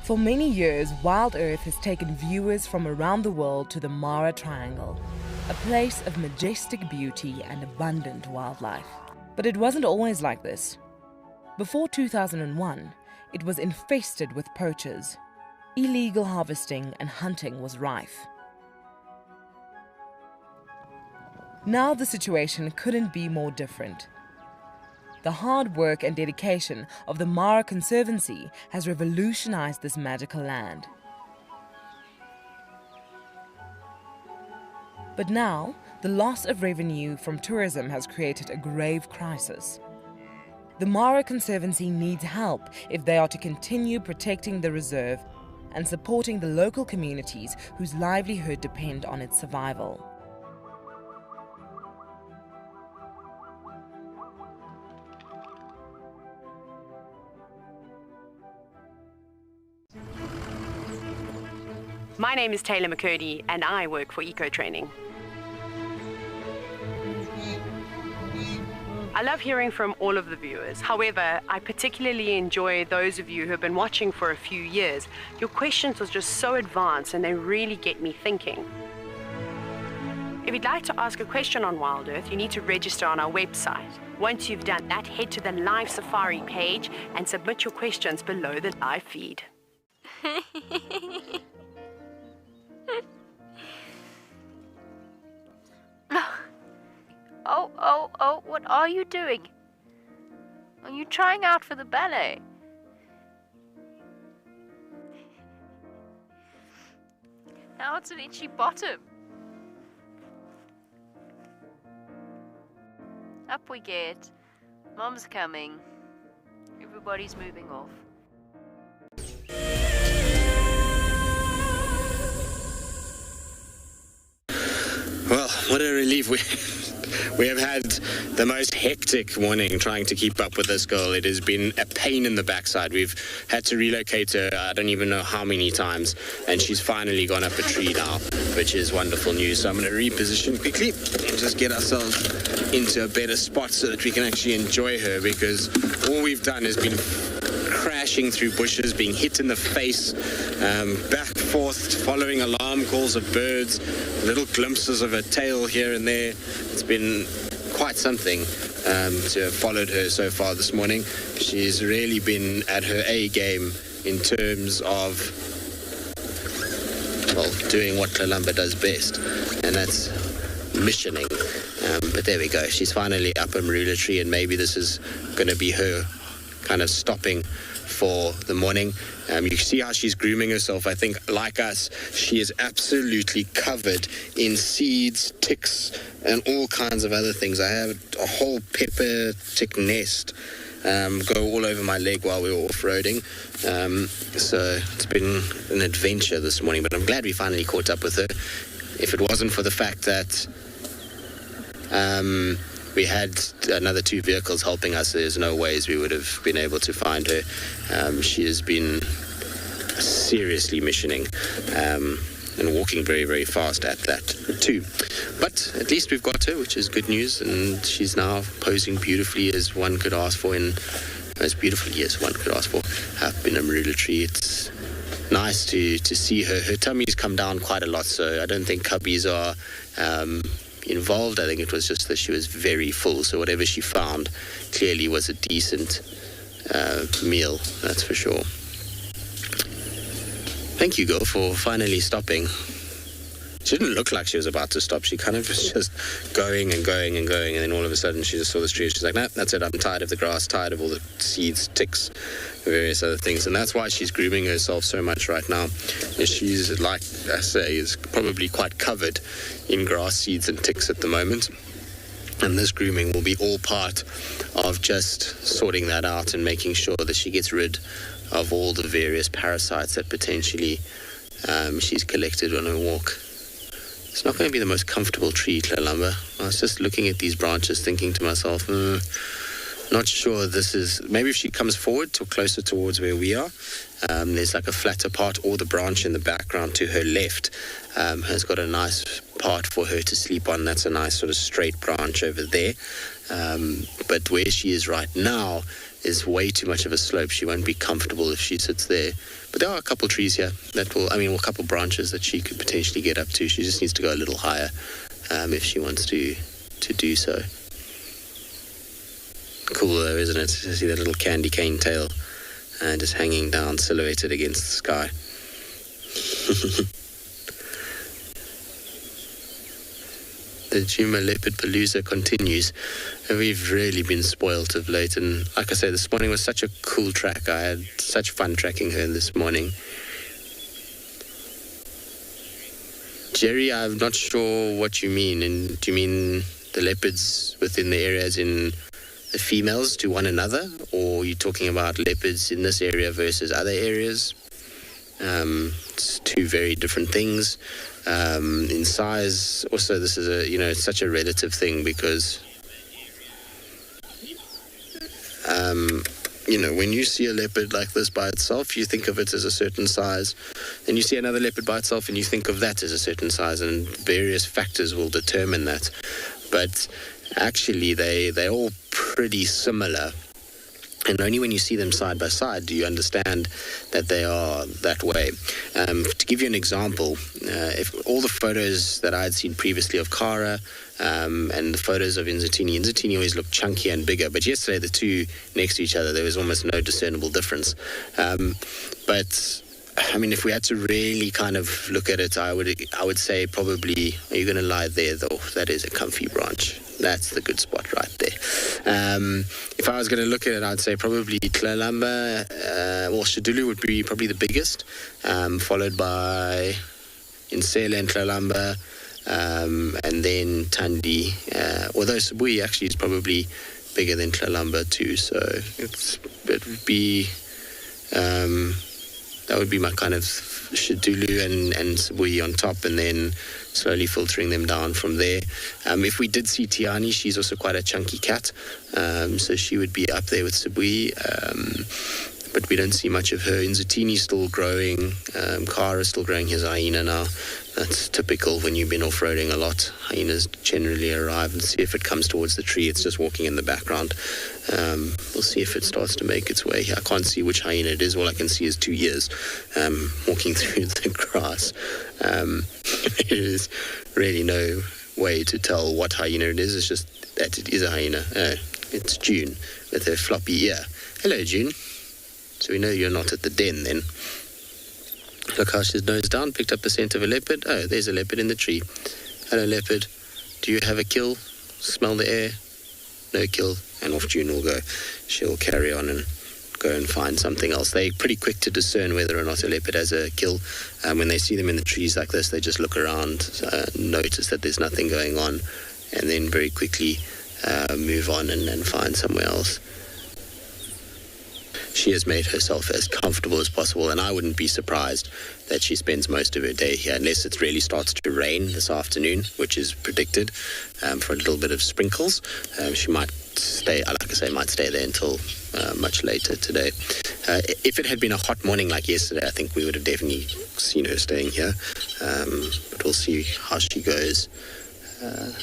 S1: For many years, Wild Earth has taken viewers from around the world to the Mara Triangle, a place of majestic beauty and abundant wildlife. But it wasn't always like this. Before 2001, it was infested with poachers. Illegal harvesting and hunting was rife. Now the situation couldn't be more different. The hard work and dedication of the Mara Conservancy has revolutionized this magical land. But now, the loss of revenue from tourism has created a grave crisis. The Mara Conservancy needs help if they are to continue protecting the reserve and supporting the local communities whose livelihood depend on its survival.
S8: My name is Taylor McCurdy and I work for Eco Training. I love hearing from all of the viewers. However, I particularly enjoy those of you who have been watching for a few years. Your questions are just so advanced and they really get me thinking. If you'd like to ask a question on Wild Earth, you need to register on our website. Once you've done that, head to the live safari page and submit your questions below the live feed.
S11: Oh, what are you doing? Are you trying out for the ballet? Now it's an itchy bottom. Up we get. Mom's coming. Everybody's moving off.
S3: Well, what a relief. We have had the most hectic morning trying to keep up with this girl. It has been a pain in the backside. We've had to relocate her, I don't even know how many times, and she's finally gone up a tree now, which is wonderful news. So I'm going to reposition quickly and just get ourselves into a better spot so that we can actually enjoy her, because all we've done has been crashing through bushes, being hit in the face, back and forth, following alarm calls of birds, little glimpses of her tail here and there. It's been quite something to have followed her so far this morning. She's really been at her A game in terms of, well, doing what Columba does best, and that's missioning. But there we go. She's finally up a marula tree, and maybe this is going to be her kind of stopping for the morning. You can see how she's grooming herself. I think, like us, she is absolutely covered in seeds, ticks, and all kinds of other things. I have a whole pepper tick nest go all over my leg while we were off-roading. So it's been an adventure this morning, but I'm glad we finally caught up with her.
S12: if it wasn't for the fact that we had another 2 vehicles helping us, there's no ways we would have been able to find her. She has been seriously missioning and walking very, very fast at that too. But at least we've got her, which is good news, and she's now posing beautifully as one could ask for, as beautifully as one could ask for, up in a marula tree. It's nice to see her. Her tummy's come down quite a lot, so I don't think cubbies are involved. I think it was just that she was very full, so whatever she found clearly was a decent meal, that's for sure. Thank you, girl, for finally stopping. She didn't look like she was about to stop. She kind of was just going and going and going, and then all of a sudden she just saw the tree. She's like, nah, that's it. I'm tired of the grass, tired of all the seeds, ticks, various other things. And that's why she's grooming herself so much right now. She's, like I say, is probably quite covered in grass, seeds and ticks at the moment. And this grooming will be all part of just sorting that out and making sure that she gets rid of all the various parasites that potentially she's collected on her walk. It's not going to be the most comfortable tree, Kalahari. I was just looking at these branches thinking to myself, not sure this is... Maybe if she comes forward to closer towards where we are, there's like a flatter part, or the branch in the background to her left has got a nice part for her to sleep on. That's a nice sort of straight branch over there. But where she is right now is way too much of a slope. She won't be comfortable if she sits there. But there are a couple trees here that will, a couple branches that she could potentially get up to. She just needs to go a little higher if she wants to do so. Cool though, isn't it? To see that little candy cane tail just hanging down, silhouetted against the sky. The Juma Leopard Palooza continues. We've really been spoilt of late, and like I say, this morning was such a cool track. I had such fun tracking her this morning. Jerry, I'm not sure what you mean. And do you mean the leopards within the area as in the females to one another, or are you talking about leopards in this area versus other areas? It's 2 very different things. In size, also, this is it's such a relative thing because, when you see a leopard like this by itself, you think of it as a certain size. Then you see another leopard by itself and you think of that as a certain size, and various factors will determine that. But actually, they're all pretty similar. And only when you see them side by side do you understand that they are that way. To give you an example, if all the photos that I had seen previously of Kara and the photos of Inzatini always looked chunkier and bigger. But yesterday, the 2 next to each other, there was almost no discernible difference. But if we had to really kind of look at it, I would say probably, are you going to lie there though? That is a comfy branch. That's the good spot right there. If I was going to look at it, I'd say probably Tlalamba, Shadulu would be probably the biggest, followed by Insele and Tlalamba, and then Tandi. Although Tswalu actually is probably bigger than Tlalamba too, so it would be... that would be my kind of Shadulu and Tswalu on top, and then slowly filtering them down from there. If we did see Tiani, she's also quite a chunky cat, so she would be up there with Tswalu, but we don't see much of her. Inzatini's still growing, Kara's still growing his hyena now. That's typical when you've been off-roading a lot. Hyenas generally arrive and see if it comes towards the tree. It's just walking in the background. We'll see if it starts to make its way here. I can't see which hyena it is. All I can see is 2 ears walking through the grass. There is really no way to tell what hyena it is. It's just that it is a hyena. It's June with her floppy ear. Hello, June. So we know you're not at the den then. Look how she's nose down, picked up the scent of a leopard. Oh, there's a leopard in the tree. Hello, leopard. Do you have a kill? Smell the air? No kill. And off June will go. She'll carry on and go and find something else. They're pretty quick to discern whether or not a leopard has a kill. When they see them in the trees like this, they just look around, notice that there's nothing going on, and then very quickly move on and find somewhere else. she has made herself as comfortable as possible, and I wouldn't be surprised that she spends most of her day here, unless it really starts to rain this afternoon, which is predicted, for a little bit of sprinkles. She might stay, like I say, might stay there until much later today. If it had been a hot morning like yesterday, I think we would have definitely seen her staying here, but we'll see how she goes. I'm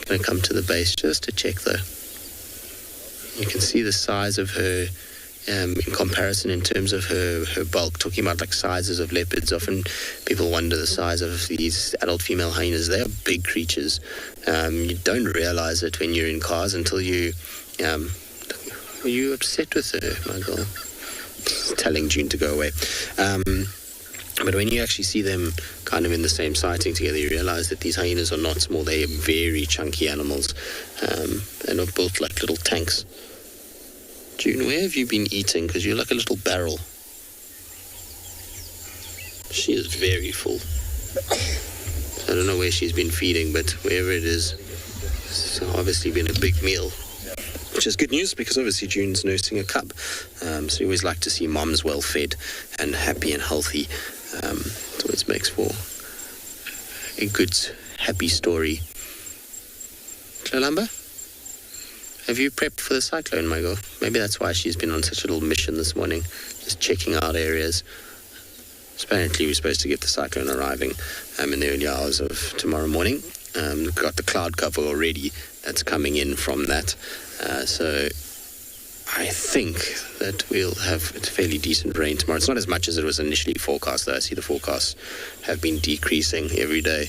S12: going to come to the base just to check though. You can see the size of her in comparison in terms of her bulk. Talking about like sizes of leopards, often people wonder the size of these adult female hyenas. They are big creatures. You don't realize it when you're in cars until you... are you upset with her, my girl? Telling June to go away. But when you actually see them kind of in the same sighting together, you realize that these hyenas are not small. They are very chunky animals, and are built like little tanks. June, where have you been eating? Because you're like a little barrel. She is very full. I don't know where she's been feeding, but wherever it is, it's obviously been a big meal. Which is good news, because obviously June's nursing a cub. So you always like to see moms well fed and happy and healthy. It always makes for a good, happy story. Kalamba, have you prepped for the cyclone, my girl? Maybe that's why she's been on such a little mission this morning, just checking out areas. Apparently we're supposed to get the cyclone arriving in the early hours of tomorrow morning. We've got the cloud cover already that's coming in from that. So I think that we'll have fairly decent rain tomorrow. It's not as much as it was initially forecast, though. I see the forecasts have been decreasing every day.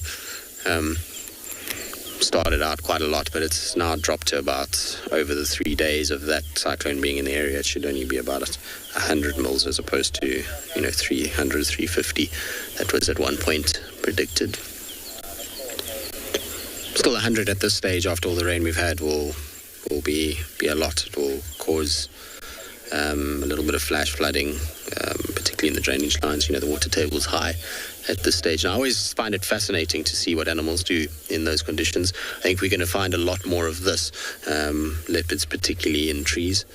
S12: Started out quite a lot, but it's now dropped to about, over the 3 days of that cyclone being in the area, it should only be about 100 mils as opposed to, 300, 350. That was at one point predicted. Still 100 at this stage after all the rain we've had will be a lot. It will cause a little bit of flash flooding, particularly in the drainage lines. The water table's high at this stage. And I always find it fascinating to see what animals do in those conditions. I think we're going to find a lot more of this, leopards particularly in trees.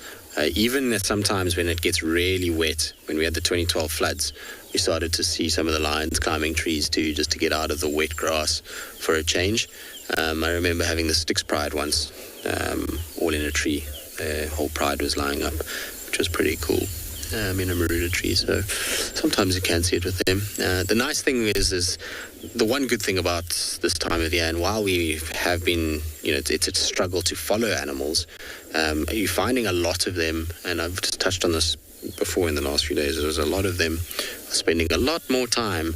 S12: Even sometimes when it gets really wet, when we had the 2012 floods, we started to see some of the lions climbing trees too, just to get out of the wet grass for a change. I remember having the Styx pride once, all in a tree. The whole pride was lying up, which was pretty cool, in a Maruda tree. So sometimes you can see it with them. The nice thing is the one good thing about this time of year, and while we have been, it's a struggle to follow animals, you're finding a lot of them, and I've just touched on this before in the last few days. There's a lot of them spending a lot more time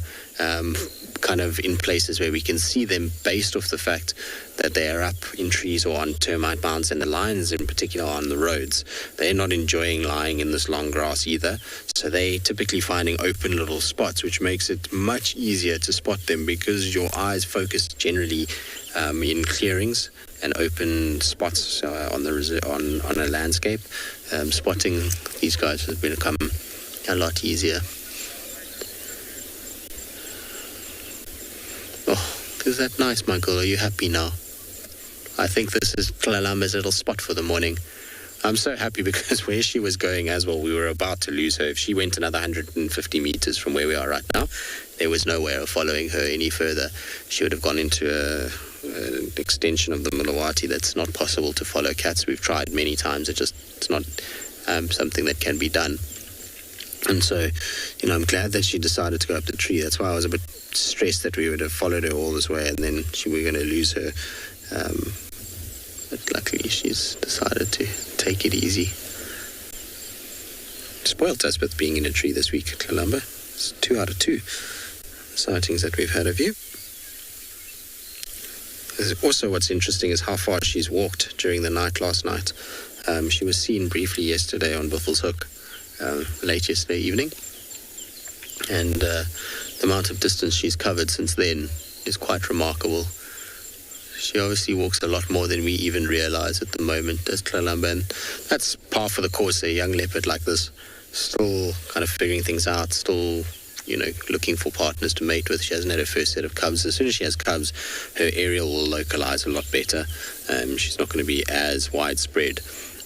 S12: kind of in places where we can see them based off the fact that they are up in trees or on termite mounds, and the lions in particular are on the roads. They're not enjoying lying in this long grass either, so they're typically finding open little spots, which makes it much easier to spot them because your eyes focus generally in clearings and open spots on a landscape. Spotting these guys has become a lot easier. Is that nice, Michael? Are you happy now? I think this is Kalamba's little spot for the morning. I'm so happy because where she was going as well, we were about to lose her. If she went another 150 meters from where we are right now, there was no way of following her any further. She would have gone into an extension of the Mulawati that's not possible to follow cats. We've tried many times. It's not something that can be done. And so, I'm glad that she decided to go up the tree. That's why I was a bit stressed that we would have followed her all this way and then we were going to lose her. But luckily she's decided to take it easy. Spoiled us with being in a tree this week at Kalamba. It's 2 out of 2 sightings that we've had of you. Also, what's interesting is how far she's walked during the night last night. She was seen briefly yesterday on Buffelshoek. Late yesterday evening, and the amount of distance she's covered since then is quite remarkable. She obviously walks a lot more than we even realize at the moment as Kalamba, and that's par for the course. A young leopard like this, still kind of figuring things out, still looking for partners to mate with. She hasn't had her first set of cubs. As soon as she has cubs, her area will localize a lot better. She's not going to be as widespread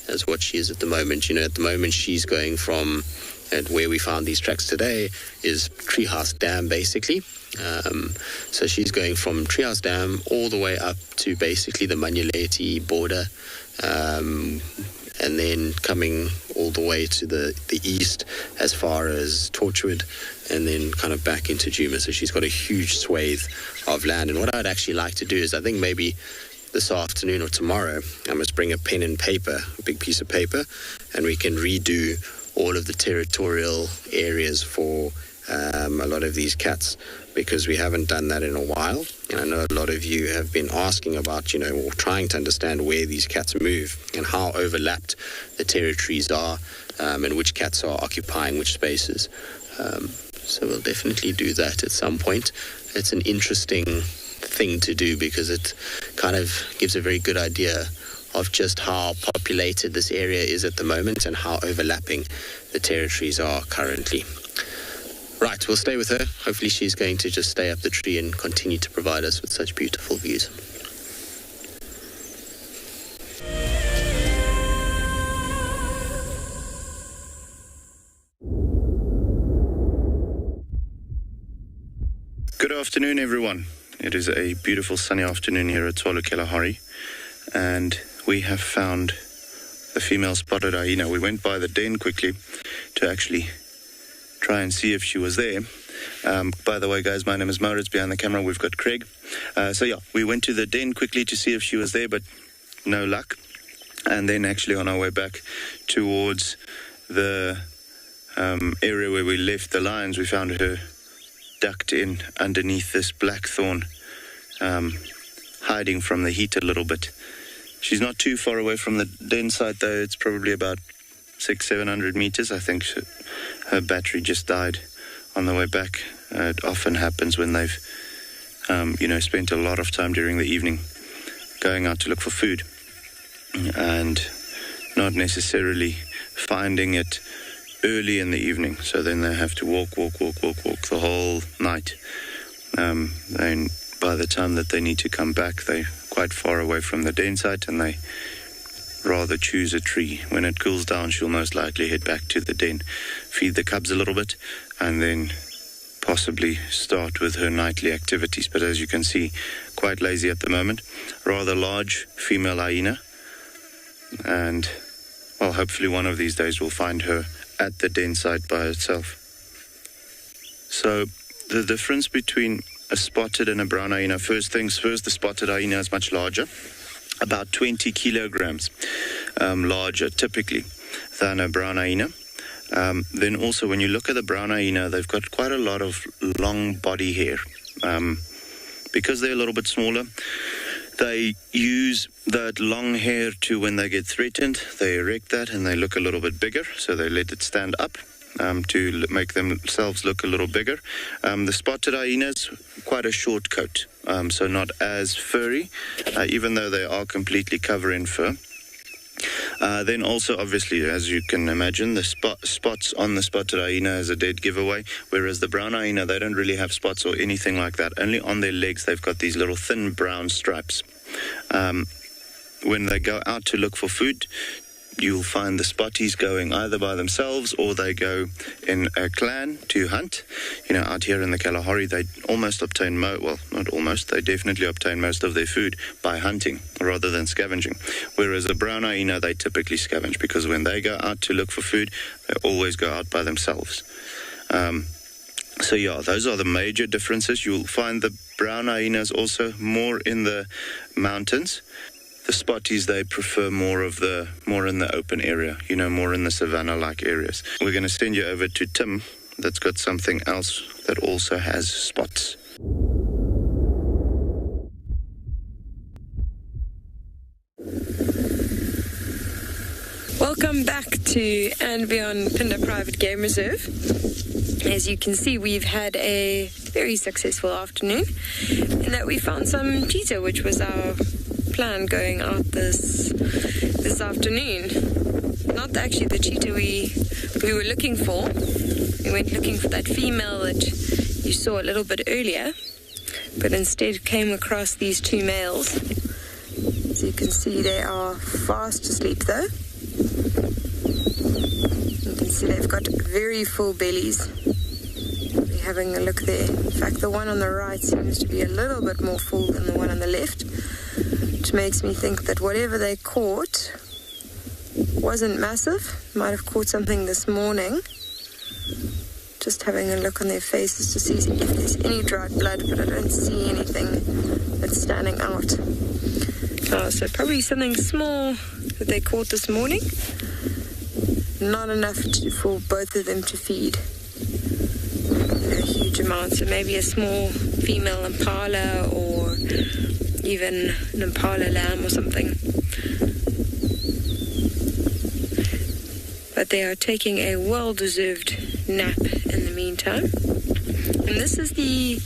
S12: as what she is at the moment. At the moment she's going from, and where we found these tracks today is Treehouse Dam, basically. So she's going from Treehouse Dam all the way up to basically the Manyeleti border, and then coming all the way to the east as far as Torchwood, and then kind of back into Djuma. So she's got a huge swathe of land. And what I'd actually like to do is, I think maybe this afternoon or tomorrow, I must bring a pen and paper, a big piece of paper, and we can redo all of the territorial areas for a lot of these cats, because we haven't done that in a while. And I know a lot of you have been asking about, or trying to understand where these cats move and how overlapped the territories are, and which cats are occupying which spaces. So we'll definitely do that at some point. It's an interesting thing to do because it kind of gives a very good idea of just how populated this area is at the moment and how overlapping the territories are currently. Right, we'll stay with her. Hopefully she's going to just stay up the tree and continue to provide us with such beautiful views.
S10: Good afternoon, everyone. It is a beautiful sunny afternoon here at Tswalu Kalahari, and we have found the female spotted hyena. We went by the den quickly to actually try and see if she was there. By the way, guys, my name is Maurits. Behind the camera, we've got Craig. We went to the den quickly to see if she was there, but no luck. And then actually on our way back towards the area where we left the lions, we found her ducked in underneath this blackthorn, hiding from the heat a little bit. She's not too far away from the den site, though. It's probably about 600-700 meters. I think her battery just died on the way back. It often happens when they've spent a lot of time during the evening going out to look for food and not necessarily finding it early in the evening, so then they have to walk the whole night. And by the time that they need to come back, they're quite far away from the den site, and they rather choose a tree. When it cools down, she'll most likely head back to the den, feed the cubs a little bit, and then possibly start with her nightly activities. But as you can see, quite lazy at the moment. Rather large female hyena, and well, hopefully one of these days we'll find her at the den site by itself. So the difference between a spotted and a brown hyena, first things first, the spotted hyena is much larger, about 20 kilograms larger typically than a brown hyena. Then also when you look at the brown hyena, they've got quite a lot of long body hair. Because they're a little bit smaller, they use that long hair to, when they get threatened, they erect that and they look a little bit bigger, so they let it stand up to make themselves look a little bigger. The spotted hyenas, quite a short coat, so not as furry, even though they are completely covered in fur. Then also, obviously, as you can imagine, the spots on the spotted hyena is a dead giveaway, whereas the brown hyena, they don't really have spots or anything like that. Only on their legs, they've got these little thin brown stripes. When they go out to look for food, you'll find the spotties going either by themselves or they go in a clan to hunt. Out here in the Kalahari, they almost obtain they definitely obtain most of their food by hunting rather than scavenging. Whereas a brown hyena, they typically scavenge, because when they go out to look for food, they always go out by themselves. Those are the major differences. You'll find the brown hyenas also more in the mountains. The spotties, they prefer more in the open area, more in the savanna-like areas. We're going to send you over to Tim, that's got something else that also has spots.
S13: Welcome back to and beyond Pinda Private Game Reserve. As you can see, we've had a very successful afternoon in that we found some cheetah, which was our plan going out this afternoon. Not actually the cheetah we were looking for. We went looking for that female that you saw a little bit earlier, but instead came across these two males. As you can see, they are fast asleep though. see they've got very full bellies. We're having a look there. In fact, the one on the right seems to be a little bit more full than the one on the left, which makes me think that whatever they caught wasn't massive. Might have caught something this morning. Just having a look on their faces to see if there's any dried blood, but I don't see anything that's standing out. So probably something small that they caught this morning. Not enough for both of them to feed. A huge amount. So maybe a small female impala or even an impala lamb or something. But they are taking a well-deserved nap in the meantime. And this is the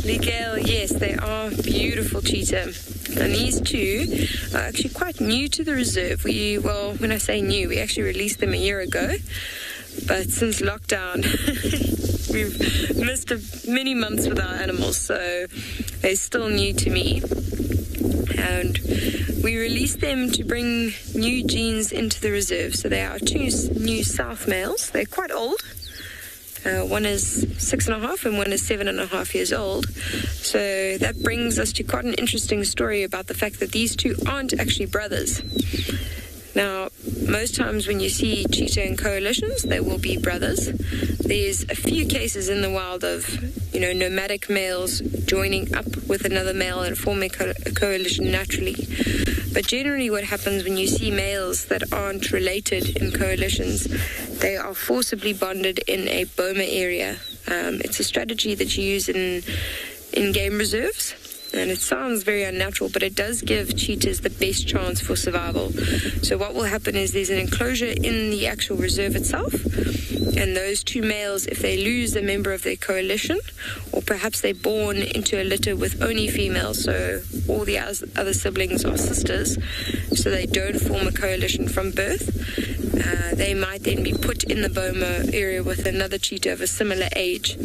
S13: Ligale. Yes, they are beautiful cheetah. And these two are actually quite new to the reserve. When I say new, we actually released them a year ago. But since lockdown, we've missed many months with our animals, so they're still new to me. And we released them to bring new genes into the reserve. So they are two new south males. They're quite old. One is 6.5 and one is 7.5 years old. So that brings us to quite an interesting story about the fact that these two aren't actually brothers. Now, most times when you see cheetah in coalitions, they will be brothers. There's a few cases in the wild of, nomadic males joining up with another male and forming a coalition naturally. But generally what happens when you see males that aren't related in coalitions, they are forcibly bonded in a boma area. It's a strategy that you use in game reserves. And it sounds very unnatural, but it does give cheetahs the best chance for survival. So what will happen is there's an enclosure in the actual reserve itself, and those two males, if they lose a member of their coalition, or perhaps they're born into a litter with only females, so all the other siblings are sisters, so they don't form a coalition from birth, they might then be put in the boma area with another cheetah of a similar age.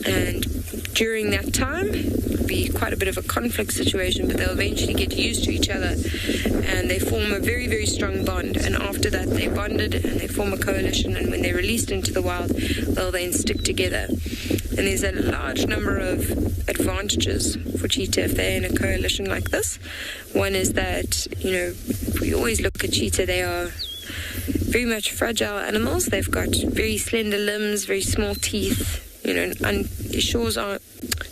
S13: And during that time, it'll be quite a bit of a conflict situation, but they'll eventually get used to each other and they form a very, very strong bond. And after that, they're bonded and they form a coalition. And when they're released into the wild, they'll then stick together. And there's a large number of advantages for cheetah if they're in a coalition like this. One is that, we always look at cheetah, they are very much fragile animals. They've got very slender limbs, very small teeth.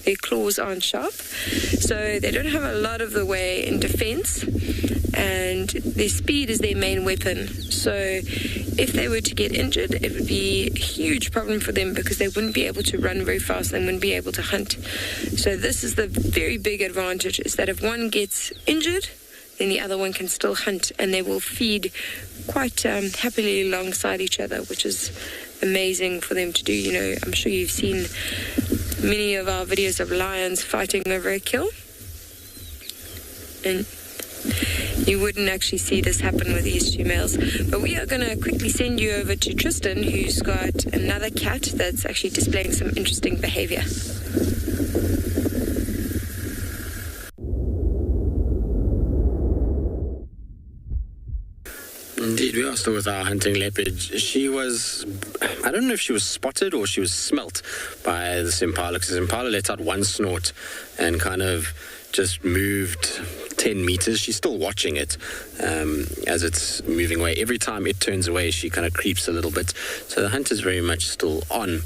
S13: Their claws aren't sharp, so they don't have a lot of the way in defense, and their speed is their main weapon. So if they were to get injured, it would be a huge problem for them because they wouldn't be able to run very fast and wouldn't be able to hunt. So this is the very big advantage, is that if one gets injured, then the other one can still hunt, and they will feed quite happily alongside each other, which is amazing for them to do. I'm sure you've seen many of our videos of lions fighting over a kill, and you wouldn't actually see this happen with these two males. But we are going to quickly send you over to Tristan, who's got another cat that's actually displaying some interesting behavior.
S12: Indeed, we are still with our hunting leopard. She was, I don't know if she was spotted or she was smelt by this impala, because this impala let out one snort and kind of just moved 10 meters. She's still watching it as it's moving away. Every time it turns away, she kind of creeps a little bit. So the hunt is very much still on.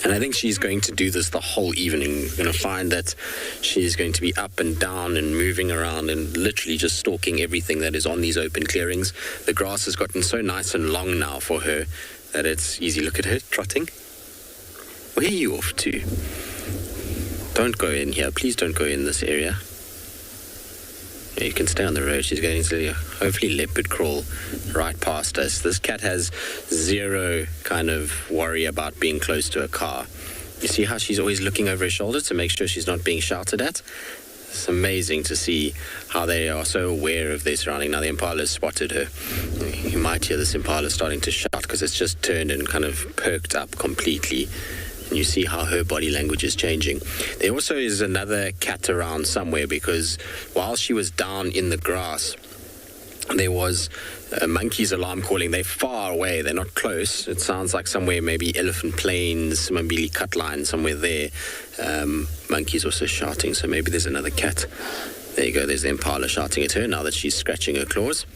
S12: And I think she's going to do this the whole evening. You're going to find that she's going to be up and down and moving around and literally just stalking everything that is on these open clearings. The grass has gotten so nice and long now for her that it's easy. Look at her trotting. Where are you off to? Don't go in here. Please don't go in this area. You can stay on the road. She's going to hopefully leopard crawl right past us. This cat has zero kind of worry about being close to a car. You see how she's always looking over her shoulder to make sure she's not being shouted at? It's amazing to see how they are so aware of their surrounding. Now the impala has spotted her. You might hear this impala starting to shout because it's just turned and kind of perked up completely. And you see how her body language is changing. There also is another cat around somewhere, because while she was down in the grass, there was a monkey's alarm calling. They're far away, they're not close. It sounds like somewhere, maybe Elephant Plains, Mambili Cut Line, somewhere there. Monkey's also shouting, so maybe there's another cat. There you go, there's the impala shouting at her now that she's scratching her claws.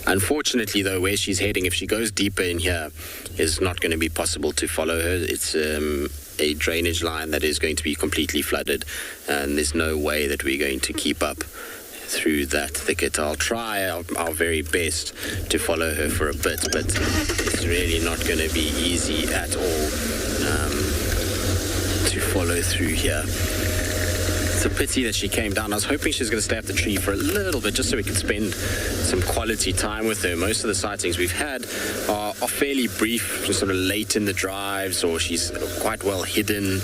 S12: Unfortunately, though, where she's heading, if she goes deeper in here, is not going to be possible to follow her. It's a drainage line that is going to be completely flooded, and there's no way that we're going to keep up through that thicket. I'll try our very best to follow her for a bit, but it's really not going to be easy at all to follow through here. It's a pity that she came down. I was hoping she was going to stay up the tree for a little bit, just so we could spend some quality time with her. Most of the sightings we've had are fairly brief, just sort of late in the drives, or she's quite well hidden,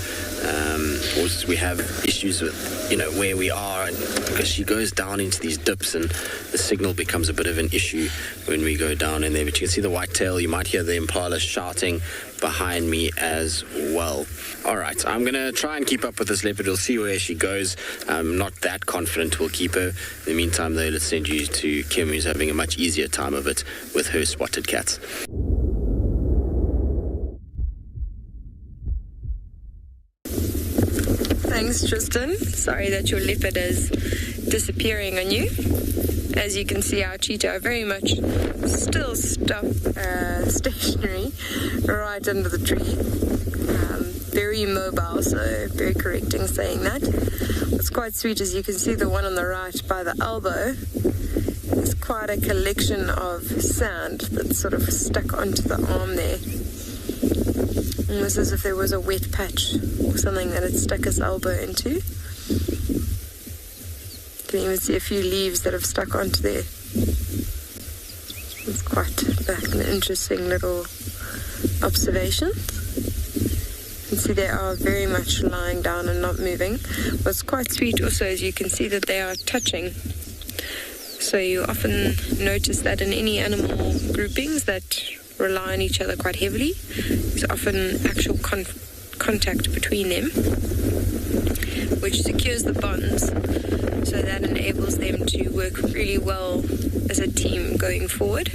S12: or we have issues with, you know, where we are, and because she goes down into these dips and the signal becomes a bit of an issue when we go down in there. But you can see the whitetail. You might hear the impala shouting behind me as well. All right, I'm going to try and keep up with this leopard. We'll see where she goes. I'm not that confident we'll keep her. In the meantime, though, let's send you to Kim, who's having a much easier time of it with her spotted cats.
S13: Thanks, Tristan. Sorry that your leopard is disappearing on you. As you can see, our cheetah are very much still stationary right under the tree. Very mobile, so very correcting saying that. What's quite sweet is you can see the one on the right by the elbow. It's quite a collection of sand that's sort of stuck onto the arm there. Almost as if there was a wet patch or something that it stuck his elbow into. You can even see a few leaves that have stuck onto there. It's quite an interesting little observation. You can see they are very much lying down and not moving. What's quite sweet also is you can see that they are touching. So you often notice that in any animal groupings that rely on each other quite heavily, there's often actual contact between them, which secures the bonds, so that enables them to work really well as a team going forward.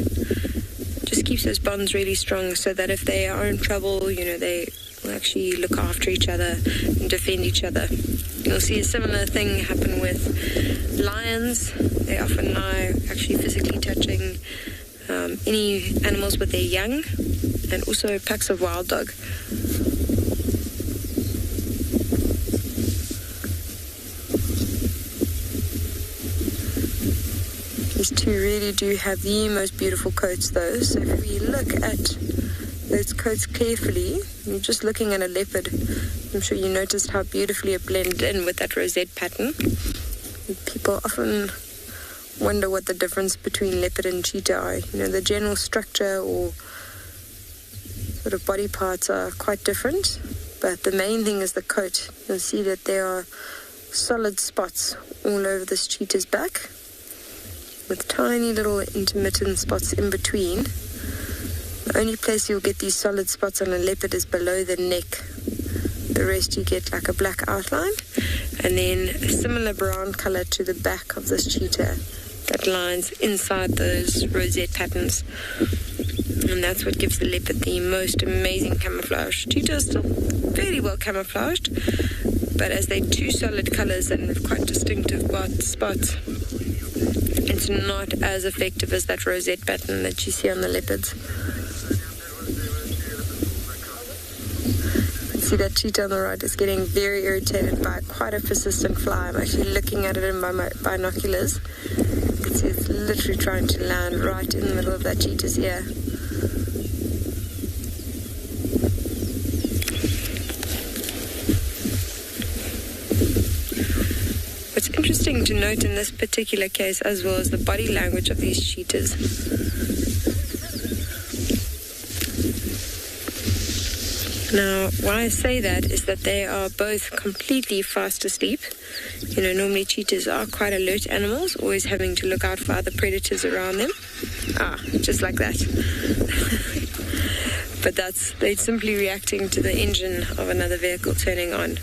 S13: Just keeps those bonds really strong, so that if they are in trouble, you know, they will actually look after each other and defend each other. You'll see a similar thing happen with lions. They often are actually physically touching any animals with their young, and also packs of wild dog. These two really do have the most beautiful coats though, so if we look at those coats carefully, you're just looking at a leopard, I'm sure you noticed how beautifully it blended in with that rosette pattern. People often wonder what the difference between leopard and cheetah are. You know, the general structure or sort of body parts are quite different, but the main thing is the coat. You'll see that there are solid spots all over this cheetah's back, with tiny little intermittent spots in between. The only place you'll get these solid spots on a leopard is below the neck. The rest you get like a black outline, and then a similar brown color to the back of this cheetah that lines inside those rosette patterns. And that's what gives the leopard the most amazing camouflage. Cheetah is still fairly well camouflaged, but as they're two solid colors and with quite distinctive spots, it's not as effective as that rosette pattern that you see on the leopards. See that cheetah on the right is getting very irritated by quite a persistent fly. I'm actually looking at it in my binoculars. You can see it's literally trying to land right in the middle of that cheetah's ear. What's interesting to note in this particular case as well is the body language of these cheetahs. Now, why I say that is that they are both completely fast asleep. You know, normally cheetahs are quite alert animals, always having to look out for other predators around them. Just like that. but they're simply reacting to the engine of another vehicle turning on.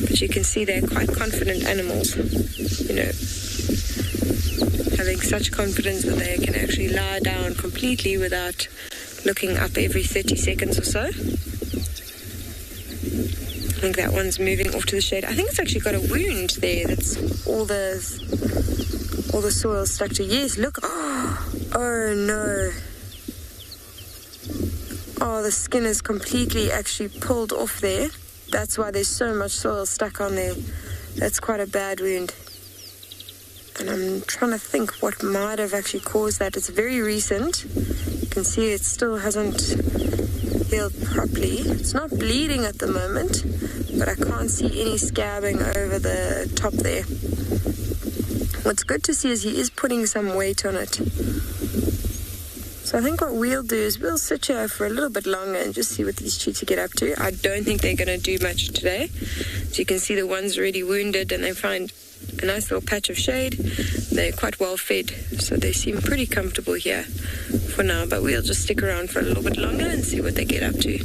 S13: But you can see they're quite confident animals, you know, having such confidence that they can actually lie down completely without looking up every 30 seconds or so. I think that one's moving off to the shade. I think it's actually got a wound there. That's all the soil stuck to. Yes, look. Oh no. Oh, the skin is completely actually pulled off there. That's why there's so much soil stuck on there. That's quite a bad wound. And I'm trying to think what might have actually caused that. It's very recent. You can see it still hasn't healed properly. It's not bleeding at the moment, but I can't see any scabbing over the top there. What's good to see is he is putting some weight on it. So I think what we'll do is we'll sit here for a little bit longer and just see what these cheetah get up to. I don't think they're going to do much today. So you can see the one's already wounded and they find a nice little patch of shade. They're quite well fed, so they seem pretty comfortable here for now. But we'll just stick around for a little bit longer and see what they get up to.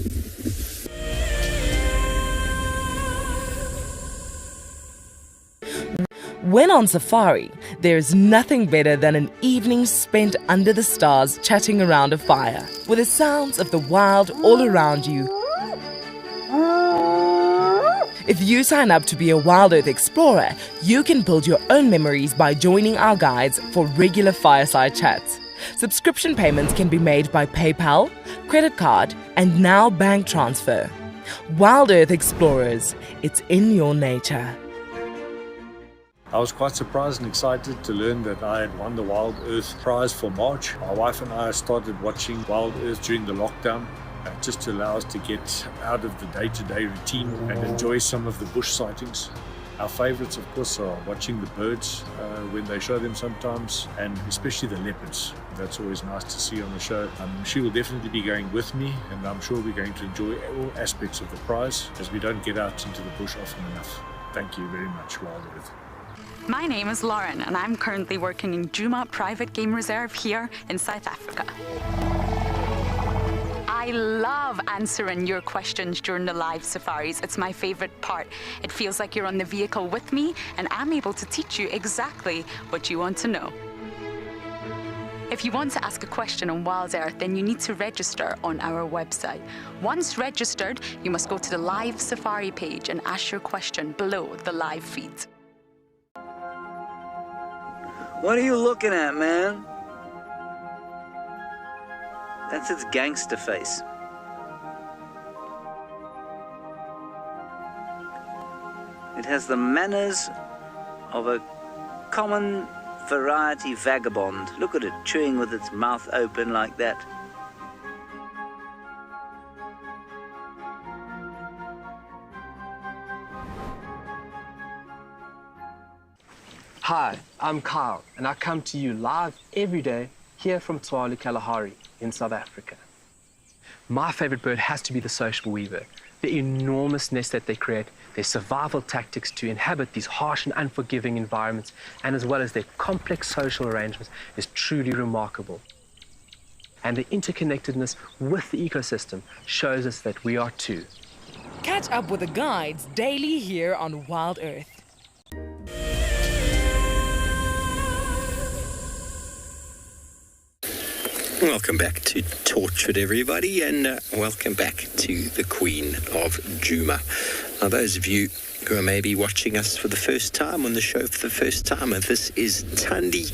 S1: When on safari, there is nothing better than an evening spent under the stars chatting around a fire, with the sounds of the wild all around you. If you sign up to be a Wild Earth Explorer, you can build your own memories by joining our guides for regular fireside chats. Subscription payments can be made by PayPal, credit card, and now bank transfer. Wild Earth Explorers, it's in your nature.
S14: I was quite surprised and excited to learn that I had won the Wild Earth prize for March. My wife and I started watching Wild Earth during the lockdown, just to allow us to get out of the day-to-day routine and enjoy some of the bush sightings. Our favorites, of course, are watching the birds when they show them sometimes, and especially the leopards. That's always nice to see on the show. She will definitely be going with me, and I'm sure we're going to enjoy all aspects of the prize, as we don't get out into the bush often enough. Thank you very much, Wild Earth.
S15: My name is Lauren and I'm currently working in Tswalu Private Game Reserve here in South Africa. I love answering your questions during the live safaris. It's my favorite part. It feels like you're on the vehicle with me and I'm able to teach you exactly what you want to know. If you want to ask a question on Wild Earth, then you need to register on our website. Once registered, you must go to the live safari page and ask your question below the live feed.
S16: What are you looking at, man? That's its gangster face. It has the manners of a common variety vagabond. Look at it, chewing with its mouth open like that.
S17: Hi, I'm Kyle, and I come to you live every day here from Tswalu Kalahari in South Africa. My favorite bird has to be the sociable weaver. The enormous nest that they create, their survival tactics to inhabit these harsh and unforgiving environments, and as well as their complex social arrangements is truly remarkable. And the interconnectedness with the ecosystem shows us that we are too.
S1: Catch up with the guides daily here on Wild Earth.
S3: Welcome back to Tortured, everybody, and welcome back to the Queen of Djuma. Now, those of you who are maybe watching us for the first time, on the show for the first time, this is Thandi,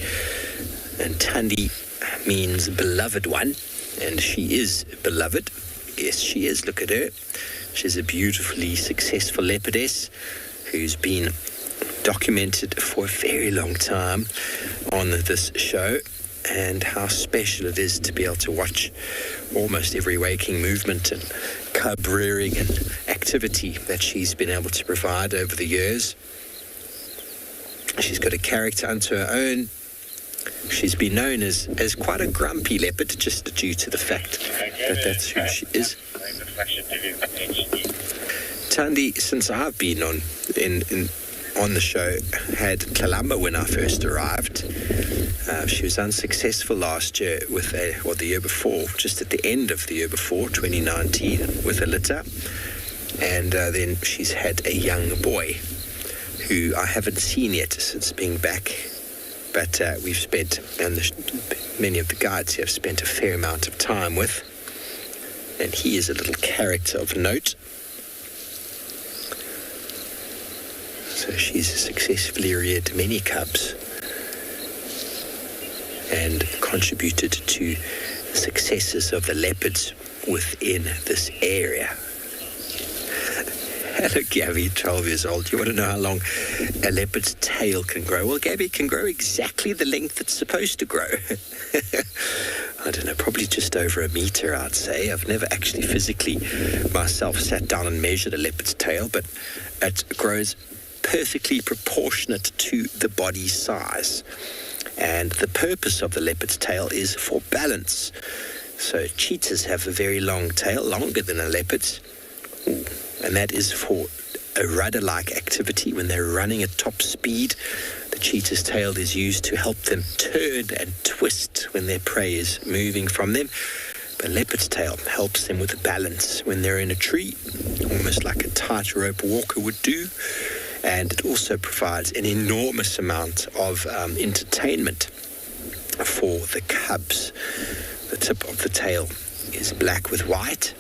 S3: and Thandi means beloved one, and she is beloved. Yes, she is. Look at her. She's a beautifully successful leopardess who's been documented for a very long time on this show. And how special it is to be able to watch almost every waking movement and cub rearing and activity that she's been able to provide over the years. She's got a character unto her own. She's been known as quite a grumpy leopard, just due to the fact that that's who she is. Thandi, since I've been on the show had Kalamba when I first arrived. She was unsuccessful last year the year before, just at the end of the year before, 2019, with a litter. And then she's had a young boy who I haven't seen yet since being back. But we've spent, and many of the guides have spent a fair amount of time with. And he is a little character of note. So she's successfully reared many cubs and contributed to the successes of the leopards within this area. Hello, Gabby, 12 years old. You want to know how long a leopard's tail can grow? Well, Gabby, can grow exactly the length it's supposed to grow. I don't know, probably just over 1 meter, I'd say. I've never actually physically myself sat down and measured a leopard's tail, but it grows perfectly proportionate to the body size. And the purpose of the leopard's tail is for balance. So cheetahs have a very long tail, longer than a leopard's. And that is for a rudder-like activity. When they're running at top speed, the cheetah's tail is used to help them turn and twist when their prey is moving from them. But leopard's tail helps them with the balance when they're in a tree, almost like a tightrope walker would do. And it also provides an enormous amount of entertainment for the cubs. The tip of the tail is black with white,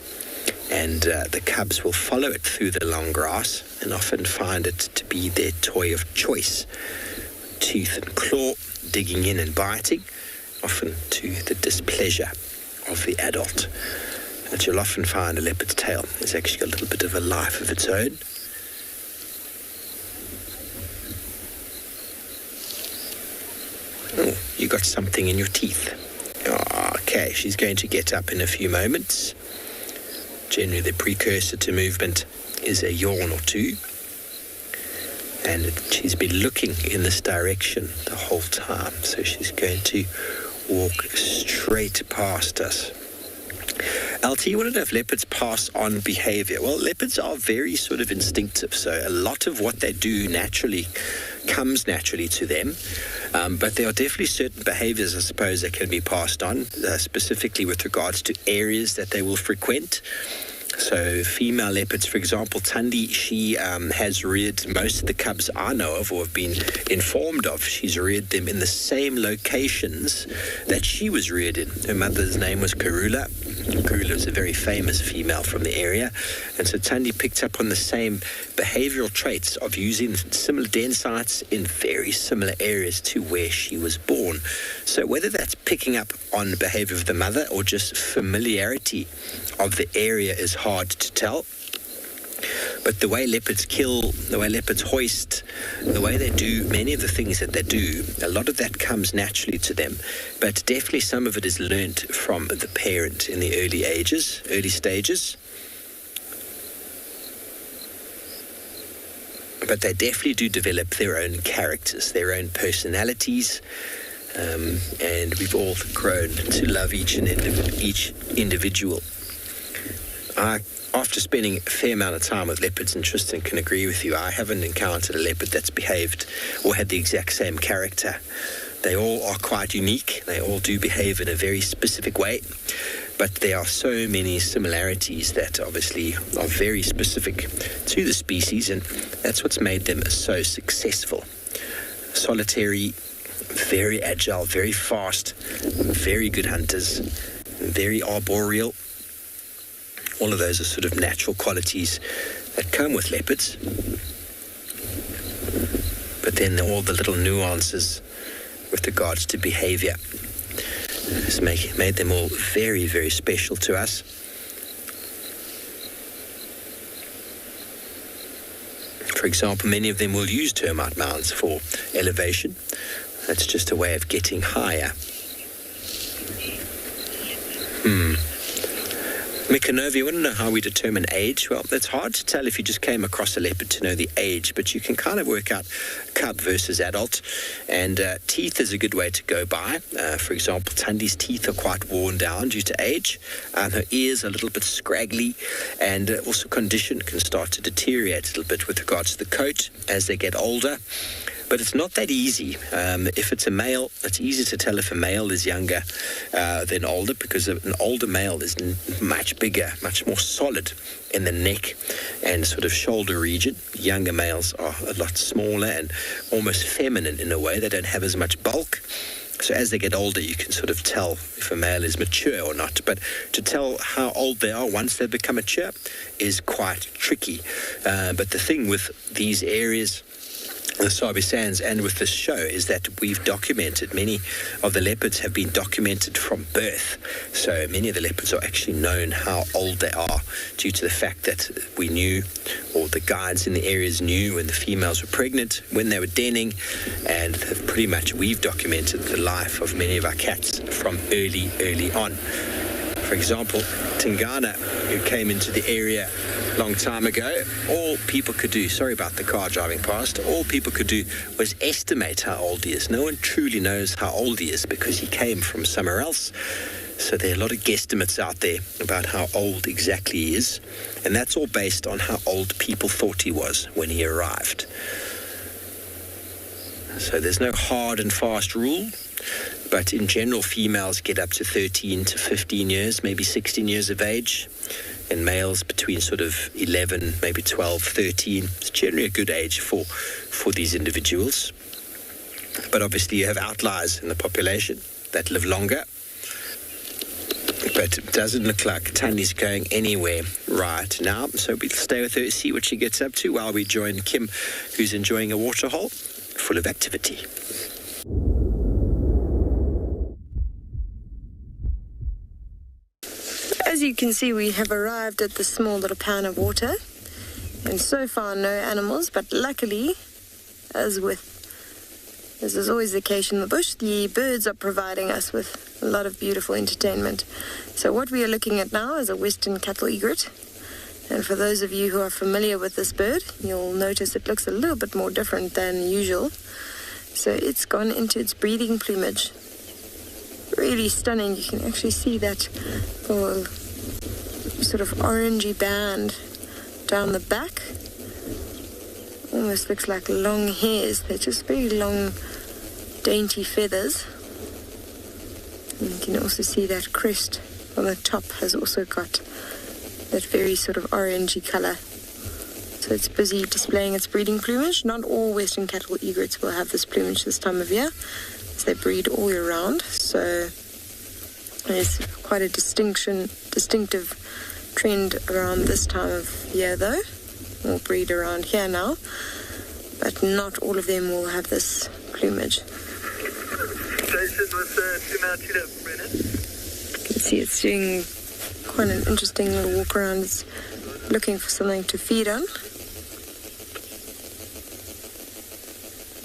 S3: and the cubs will follow it through the long grass and often find it to be their toy of choice. Tooth and claw, digging in and biting, often to the displeasure of the adult. But you'll often find a leopard's tail is actually a little bit of a life of its own. Oh, you got something in your teeth. Oh, okay, she's going to get up in a few moments. Generally, the precursor to movement is a yawn or two. And she's been looking in this direction the whole time. So she's going to walk straight past us. LT, you want to know if leopards pass on behavior? Well, leopards are very sort of instinctive. So a lot of what they do naturally comes naturally to them. But there are definitely certain behaviors, I suppose, that can be passed on, specifically with regards to areas that they will frequent. So female leopards, for example, Thandi, she has reared most of the cubs I know of or have been informed of. She's reared them in the same locations that she was reared in. Her mother's name was Karula. Karula is a very famous female from the area. And so Thandi picked up on the same behavioral traits of using similar den sites in very similar areas to where she was born. So whether that's picking up on behavior of the mother or just familiarity of the area is hard to tell. But the way leopards kill, the way leopards hoist, the way they do many of the things that they do, a lot of that comes naturally to them. But definitely some of it is learnt from the parent in the early stages. But they definitely do develop their own characters, their own personalities. And we've all grown to love each individual. After spending a fair amount of time with leopards, and Tristan can agree with you, I haven't encountered a leopard that's behaved or had the exact same character. They all are quite unique. They all do behave in a very specific way. But there are so many similarities that obviously are very specific to the species, and that's what's made them so successful. Solitary, very agile, very fast, very good hunters, very arboreal. All of those are sort of natural qualities that come with leopards. But then all the little nuances with regards to behavior has made them all very, very special to us. For example, many of them will use termite mounds for elevation. That's just a way of getting higher. Mikanova, you want to know how we determine age? Well, it's hard to tell if you just came across a leopard to know the age, but you can kind of work out cub versus adult. And teeth is a good way to go by. For example, Tandi's teeth are quite worn down due to age. Her ears are a little bit scraggly, and also condition can start to deteriorate a little bit with regards to the coat as they get older. But it's not that easy. If it's a male, it's easy to tell if a male is younger than older, because an older male is much bigger, much more solid in the neck and sort of shoulder region. Younger males are a lot smaller and almost feminine in a way. They don't have as much bulk. So as they get older, you can sort of tell if a male is mature or not. But to tell how old they are once they become mature is quite tricky. But the thing with these areas, the Sabi Sands, and with this show, is that we've documented, many of the leopards have been documented from birth. So many of the leopards are actually known how old they are due to the fact that we knew, or the guides in the areas knew, when the females were pregnant, when they were denning, and pretty much we've documented the life of many of our cats from early on. For example, Tingana, who came into the area a long time ago, all people could do, sorry about the car driving past, all people could do was estimate how old he is. No one truly knows how old he is because he came from somewhere else. So there are a lot of guesstimates out there about how old exactly he is. And that's all based on how old people thought he was when he arrived. So there's no hard and fast rule. But in general, females get up to 13 to 15 years, maybe 16 years of age, and males between sort of 11, maybe 12, 13. It's generally a good age for these individuals. But obviously you have outliers in the population that live longer. But it doesn't look like Tandi's going anywhere right now. So we'll stay with her, see what she gets up to while we join Kim, who's enjoying a waterhole full of activity.
S13: As you can see, we have arrived at the small little pan of water, and so far no animals, but luckily, as is always the case in the bush, the birds are providing us with a lot of beautiful entertainment. So what we are looking at now is a western cattle egret, and for those of you who are familiar with this bird, you'll notice it looks a little bit more different than usual. So it's gone into its breeding plumage. Really stunning. You can actually see that little sort of orangey band down the back. Almost looks like long hairs. They're just very long, dainty feathers. And you can also see that crest on the top has also got that very sort of orangey color. So it's busy displaying its breeding plumage. Not all western cattle egrets will have this plumage this time of year. They breed all year round, so there's quite a distinctive trend around this time of year though. We'll breed around here now, but not all of them will have this plumage. You can see it's doing quite an interesting little walk around. It's looking for something to feed on.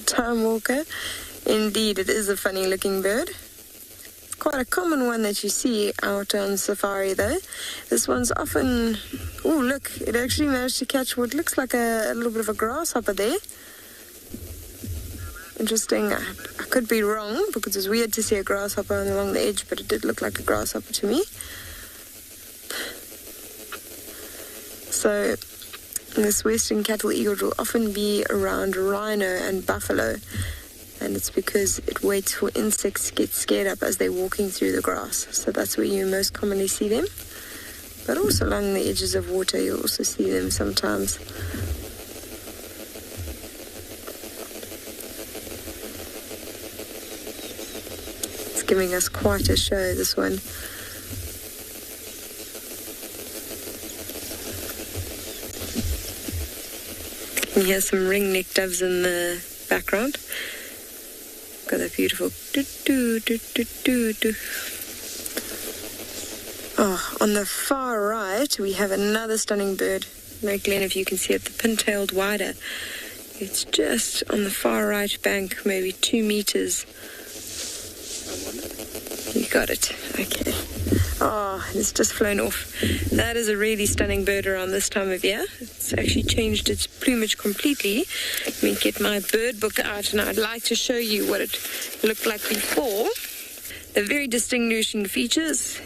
S13: Time walker. Indeed, it is a funny-looking bird. It's quite a common one that you see out on safari, though. This one's often... Oh, look, it actually managed to catch what looks like a little bit of a grasshopper there. Interesting. I could be wrong, because it's weird to see a grasshopper along the edge, but it did look like a grasshopper to me. So, this western cattle egret will often be around rhino and buffalo. And it's because it waits for insects to get scared up as they're walking through the grass. So that's where you most commonly see them. But also along the edges of water, you'll also see them sometimes. It's giving us quite a show, this one. You can hear some ring-necked doves in the background. Got that beautiful do-do-do-do-do-do. Oh, on the far right, we have another stunning bird. Now, Glenn, if you can see it, the pin-tailed wider. It's just on the far right bank, maybe 2 meters You got it. Okay. Oh, it's just flown off. That is a really stunning bird around this time of year. It's actually changed its plumage completely. Let me get my bird book out, and I'd like to show you what it looked like before. The very distinguishing features.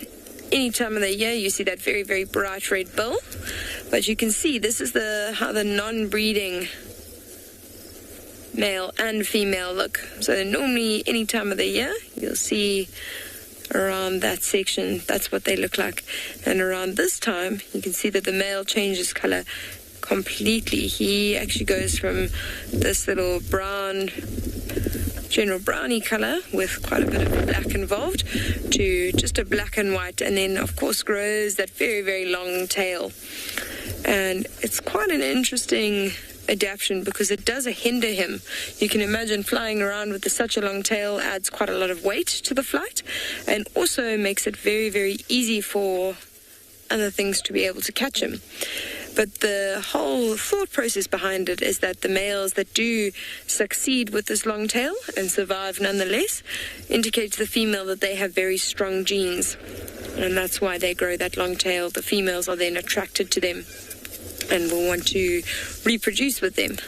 S13: Any time of the year, you see that very, very bright red bill. But you can see this is how the non-breeding male and female look. So normally, any time of the year, you'll see around that section, that's what they look like. And around this time, you can see that the male changes color completely. He actually goes from this little brown, general browny color with quite a bit of black involved to just a black and white, and then of course grows that very, very long tail. And it's quite an interesting adaptation because it does hinder him. You can imagine flying around with such a long tail adds quite a lot of weight to the flight, and also makes it very, very easy for other things to be able to catch him. But the whole thought process behind it is that the males that do succeed with this long tail and survive nonetheless indicate to the female that they have very strong genes, and that's why they grow that long tail. The females are then attracted to them and will want to reproduce with them.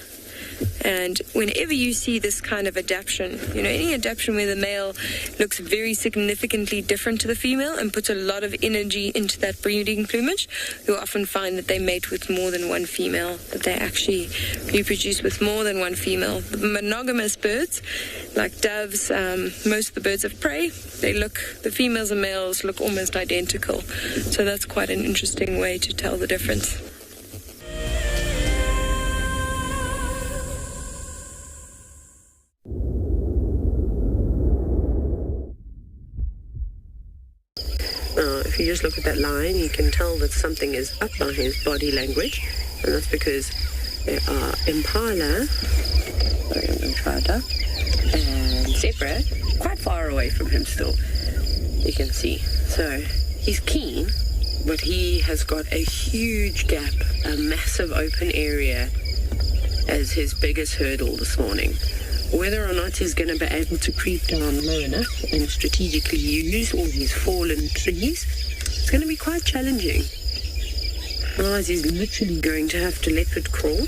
S13: And whenever you see this kind of adaptation, any adaptation where the male looks very significantly different to the female and puts a lot of energy into that breeding plumage, you'll often find that they mate with more than one female, that they actually reproduce with more than one female. The monogamous birds, like doves, most of the birds of prey, the females and males look almost identical. So that's quite an interesting way to tell the difference. If you just look at that lion, you can tell that something is up by his body language, and that's because there are impala, and zebra quite far away from him still, you can see. So he's keen, but he has got a huge gap, a massive open area as his biggest hurdle this morning. Whether or not he's going to be able to creep down low enough and strategically use all these fallen trees, it's going to be quite challenging. Otherwise, he's literally going to have to leopard crawl,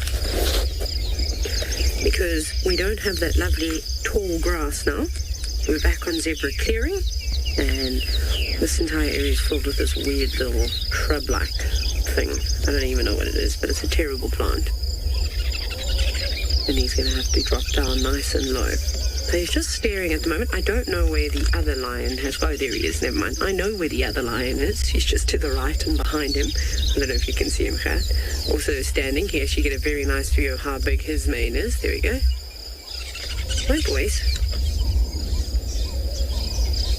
S13: because we don't have that lovely tall grass now. We're back on zebra clearing, and this entire area is filled with this weird little shrub-like thing. I don't even know what it is, but it's a terrible plant. And he's going to have to drop down nice and low. So he's just staring at the moment. I don't know where the other lion has... Oh, there he is. Never mind. I know where the other lion is. He's just to the right and behind him. I don't know if you can see him, Kat. Also standing here, you get a very nice view of how big his mane is. There we go. Right, boys.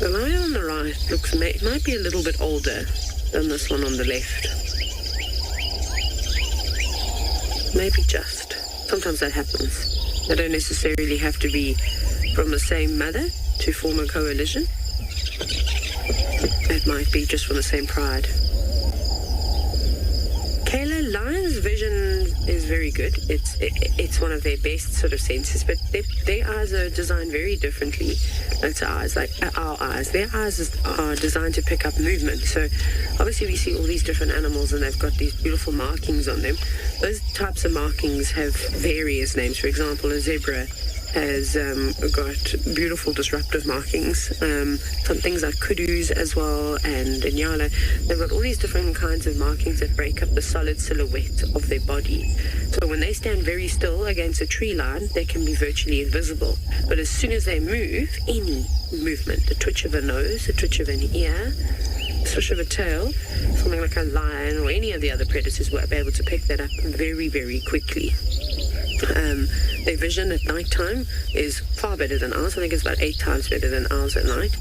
S13: The lion on the right might be a little bit older than this one on the left. Maybe just. Sometimes that happens. They don't necessarily have to be from the same mother to form a coalition. It might be just from the same pride. Kayla, lion's vision is very good. It's one of their best sort of senses, but their eyes are designed very differently to ours, like our eyes. Their eyes are designed to pick up movement. So obviously we see all these different animals and they've got these beautiful markings on them. Those types of markings have various names. For example, a zebra has got beautiful disruptive markings. Some things like kudus as well, and nyala. They've got all these different kinds of markings that break up the solid silhouette of their body. So when they stand very still against a tree line, they can be virtually invisible. But as soon as they move, any movement, the twitch of a nose, the twitch of an ear, swish of a tail, something like a lion or any of the other predators will be able to pick that up very, very quickly. Their vision at night time is far better than ours. I think it's about 8 times better than ours at night.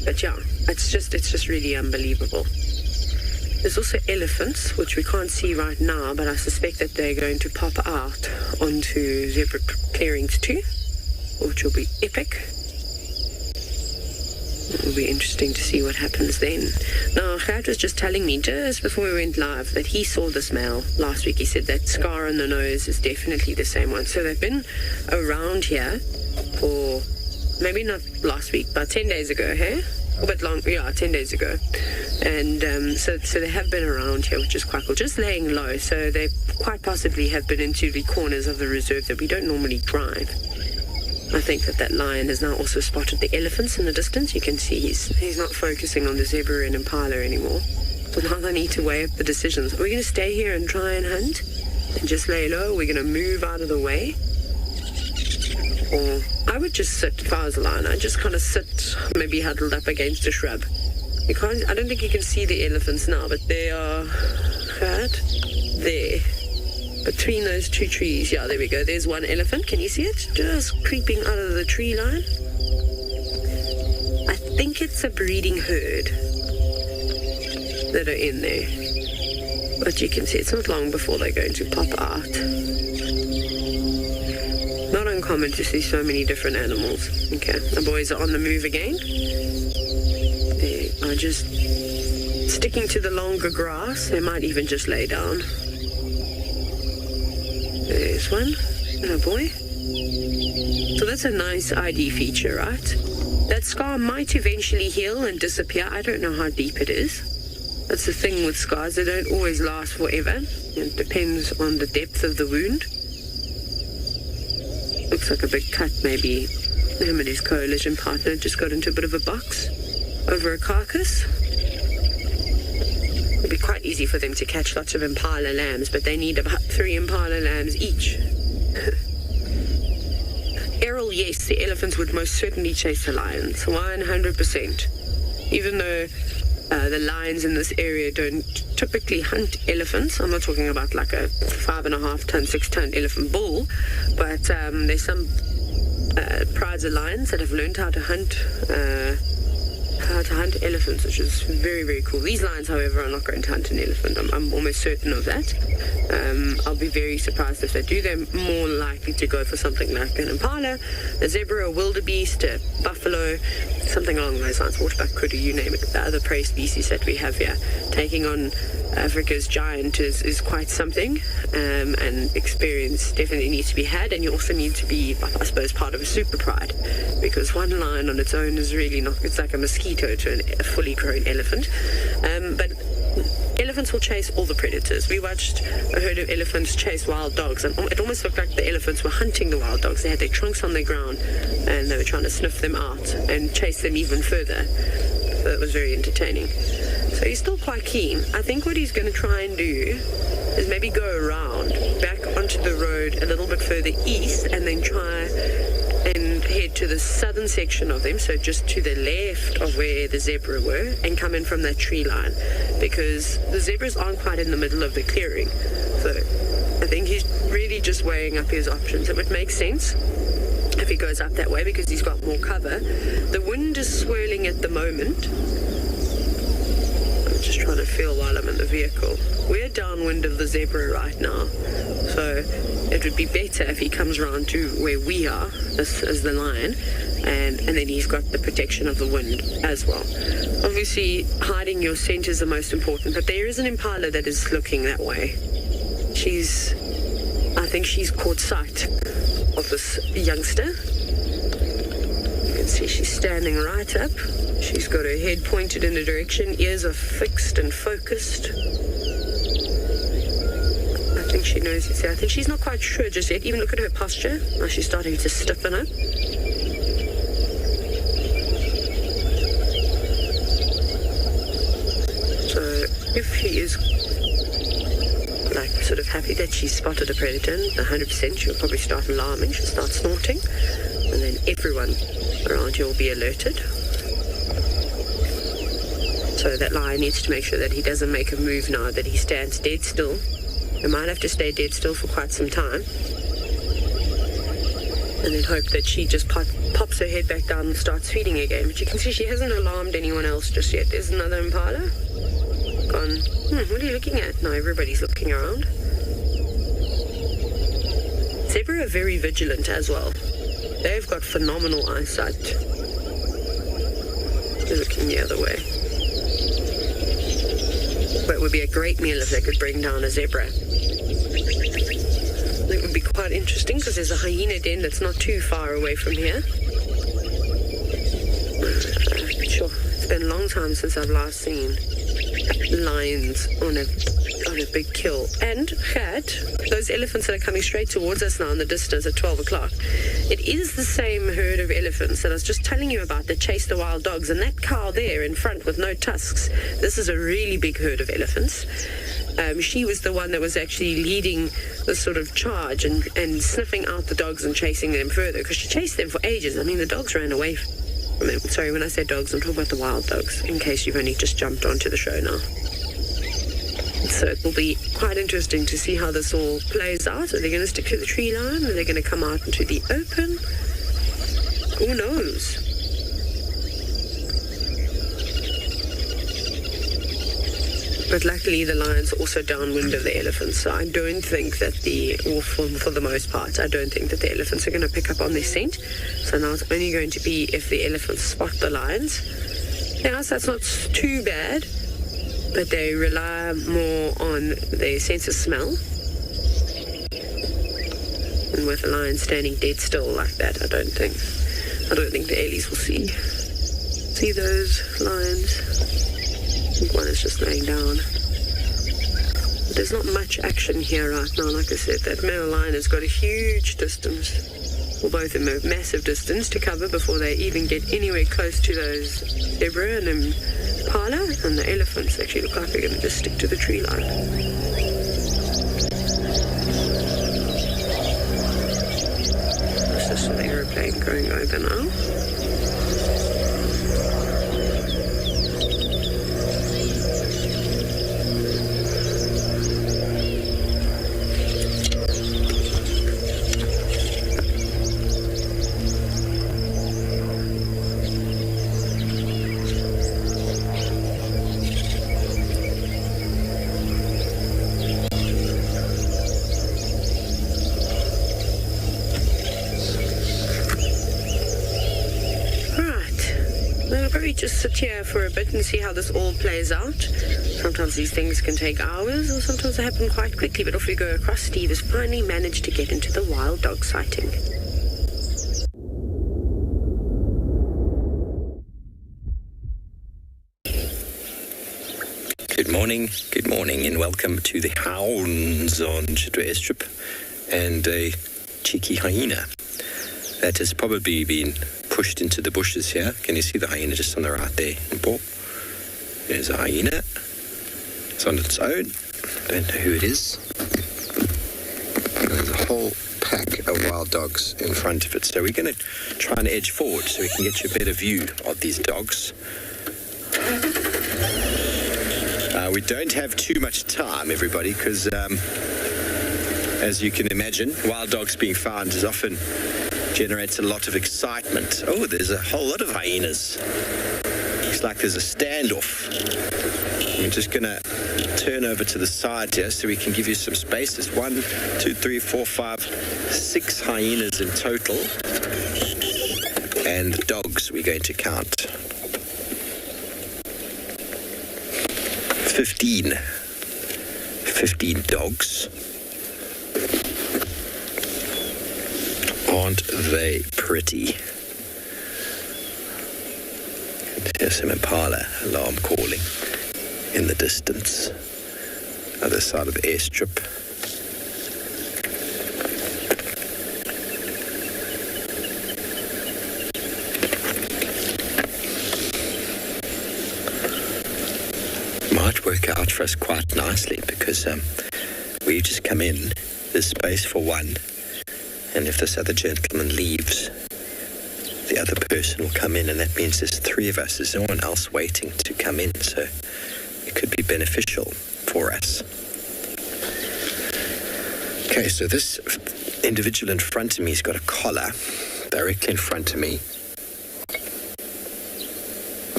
S13: But yeah, it's just really unbelievable. There's also elephants, which we can't see right now, but I suspect that they're going to pop out onto zebra clearings too, which will be epic. It will be interesting to see what happens then. Now, Gert was just telling me just before we went live that he saw this male last week. He said that scar on the nose is definitely the same one. So they've been around here for
S8: maybe not last week, but 10 days ago, hey? A bit long, yeah, 10 days ago. And so they have been around here, which is quite cool, just laying low. So they quite possibly have been into the corners of the reserve that we don't normally drive. I think that lion has now also spotted the elephants in the distance. You can see he's not focusing on the zebra and impala anymore. So now they need to weigh up the decisions. Are we going to stay here and try and hunt and just lay low? Are we going to move out of the way? Or I would just sit, if I was a lion, I'd just kind of sit, maybe huddled up against a shrub. I don't think you can see the elephants now, but they are right there. Between those two trees, yeah, there we go. There's one elephant. Can you see it? Just creeping out of the tree line. I think it's a breeding herd that are in there. But you can see it's not long before they're going to pop out. Not uncommon to see so many different animals. Okay, the boys are on the move again. They are just sticking to the longer grass. They might even just lay down. There's one, and a boy. So that's a nice ID feature, right? That scar might eventually heal and disappear. I don't know how deep it is. That's the thing with scars. They don't always last forever. It depends on the depth of the wound. Looks like a big cut, maybe. Him and his coalition partner just got into a bit of a box over a carcass. It'd be quite easy for them to catch lots of impala lambs, but they need about 3 impala lambs each. Errol, yes, the elephants would most certainly chase the lions, 100%. Even though the lions in this area don't typically hunt elephants. I'm not talking about like a 5.5 ton, 6 ton elephant bull, but there's some prides of lions that have learned how to hunt elephants, which is very, very cool. These lions, however, are not going to hunt an elephant. I'm almost certain of that. I'll be very surprised if they do. They're more likely to go for something like an impala, a zebra, a wildebeest, a buffalo, something along those lines, waterbuck, kudu, you name it. The other prey species that we have here. Taking on Africa's giant is quite something, and experience definitely needs to be had, and you also need to be, I suppose, part of a super pride, because one lion on its own is really not, it's like a mosquito to a fully grown elephant. But elephants will chase all the predators. We watched a herd of elephants chase wild dogs, and it almost looked like the elephants were hunting the wild dogs. They had their trunks on the ground, and they were trying to sniff them out and chase them even further. So it was very entertaining. So he's still quite keen. I think what he's going to try and do is maybe go around back onto the road a little bit further east, and then try and head to the southern section of them, so just to the left of where the zebra were, and come in from that tree line, because the zebras aren't quite in the middle of the clearing. So I think he's really just weighing up his options. It would make sense if he goes up that way because he's got more cover. The wind is swirling at the moment. I'm just trying to feel while I'm in the vehicle. We're downwind of the zebra right now, so it would be better if he comes around to where we are as the lion, and then he's got the protection of the wind as well. Obviously, hiding your scent is the most important, but there is an impala that is looking that way. I think she's caught sight of this youngster. You can see she's standing right up. She's got her head pointed in a direction, ears are fixed and focused. I think she knows it's there. I think she's not quite sure just yet. Even look at her posture. Now she's starting to stiffen up. So if he is sort of happy that she's spotted a predator, 100%, she'll probably start alarming, she'll start snorting, and then everyone around here will be alerted. So that lion needs to make sure that he doesn't make a move now, that he stands dead still. He might have to stay dead still for quite some time, and then hope that she just pops her head back down and starts feeding again. But you can see she hasn't alarmed anyone else just yet. There's another impala. Gone. What are you looking at? Now everybody's looking around. Zebra are very vigilant as well. They've got phenomenal eyesight. They're looking the other way. But it would be a great meal if they could bring down a zebra. It would be quite interesting because there's a hyena den that's not too far away from here. Sure, it's been a long time since I've last seen lions on a big kill. And Gert, those elephants that are coming straight towards us now in the distance at 12 o'clock, it is the same herd of elephants that I was just telling you about that chase the wild dogs. And that cow there in front with no tusks, this is a really big herd of elephants. She was the one that was actually leading the sort of charge and sniffing out the dogs and chasing them further, because she chased them for ages. I mean, the dogs ran away from them. Sorry, when I say dogs, I'm talking about the wild dogs, in case you've only just jumped onto the show now. So it will be quite interesting to see how this all plays out. Are they going to stick to the tree line? Are they going to come out into the open? Who knows? But luckily the lions are also downwind of the elephants, so I don't think that for the most part, I don't think that the elephants are going to pick up on their scent. So now it's only going to be if the elephants spot the lions. Yeah, so that's not too bad, but they rely more on their sense of smell. And with the lion standing dead still like that, I don't think the Ellies will see those lions. I think one is just laying down. But there's not much action here right now. Like I said, that male lion has got a huge distance, or both of them a massive distance to cover before they even get anywhere close to those zebra and impala, and the elephants actually look like they're going to just stick to the tree line. There's just an aeroplane going over now. Just sit here for a bit and see how this all plays out. Sometimes these things can take hours, or sometimes they happen quite quickly, but off we go across. Steve has finally managed to get into the wild dog sighting.
S3: Good morning, and welcome to the hounds on Chitwa Airstrip and a cheeky hyena that has probably been pushed into the bushes here. Can you see the hyena just on the right there? There's a hyena. It's on its own. I don't know who it is. There's a whole pack of wild dogs in front of it. So we're going to try and edge forward so we can get you a better view of these dogs. We don't have too much time, everybody, because as you can imagine, wild dogs being found is often generates a lot of excitement. Oh, there's a whole lot of hyenas. Looks like there's a standoff. I'm just going to turn over to the side here so we can give you some space. There's 1, 2, 3, 4, 5, 6 hyenas in total. And dogs we're going to count. 15 dogs. Aren't they pretty? Here's some impala alarm calling in the distance. Other side of the airstrip. Might work out for us quite nicely because we just come in. There's space for one. And if this other gentleman leaves, the other person will come in, and that means there's 3 of us. There's no one else waiting to come in, so it could be beneficial for us. Okay, so this individual in front of me has got a collar directly in front of me.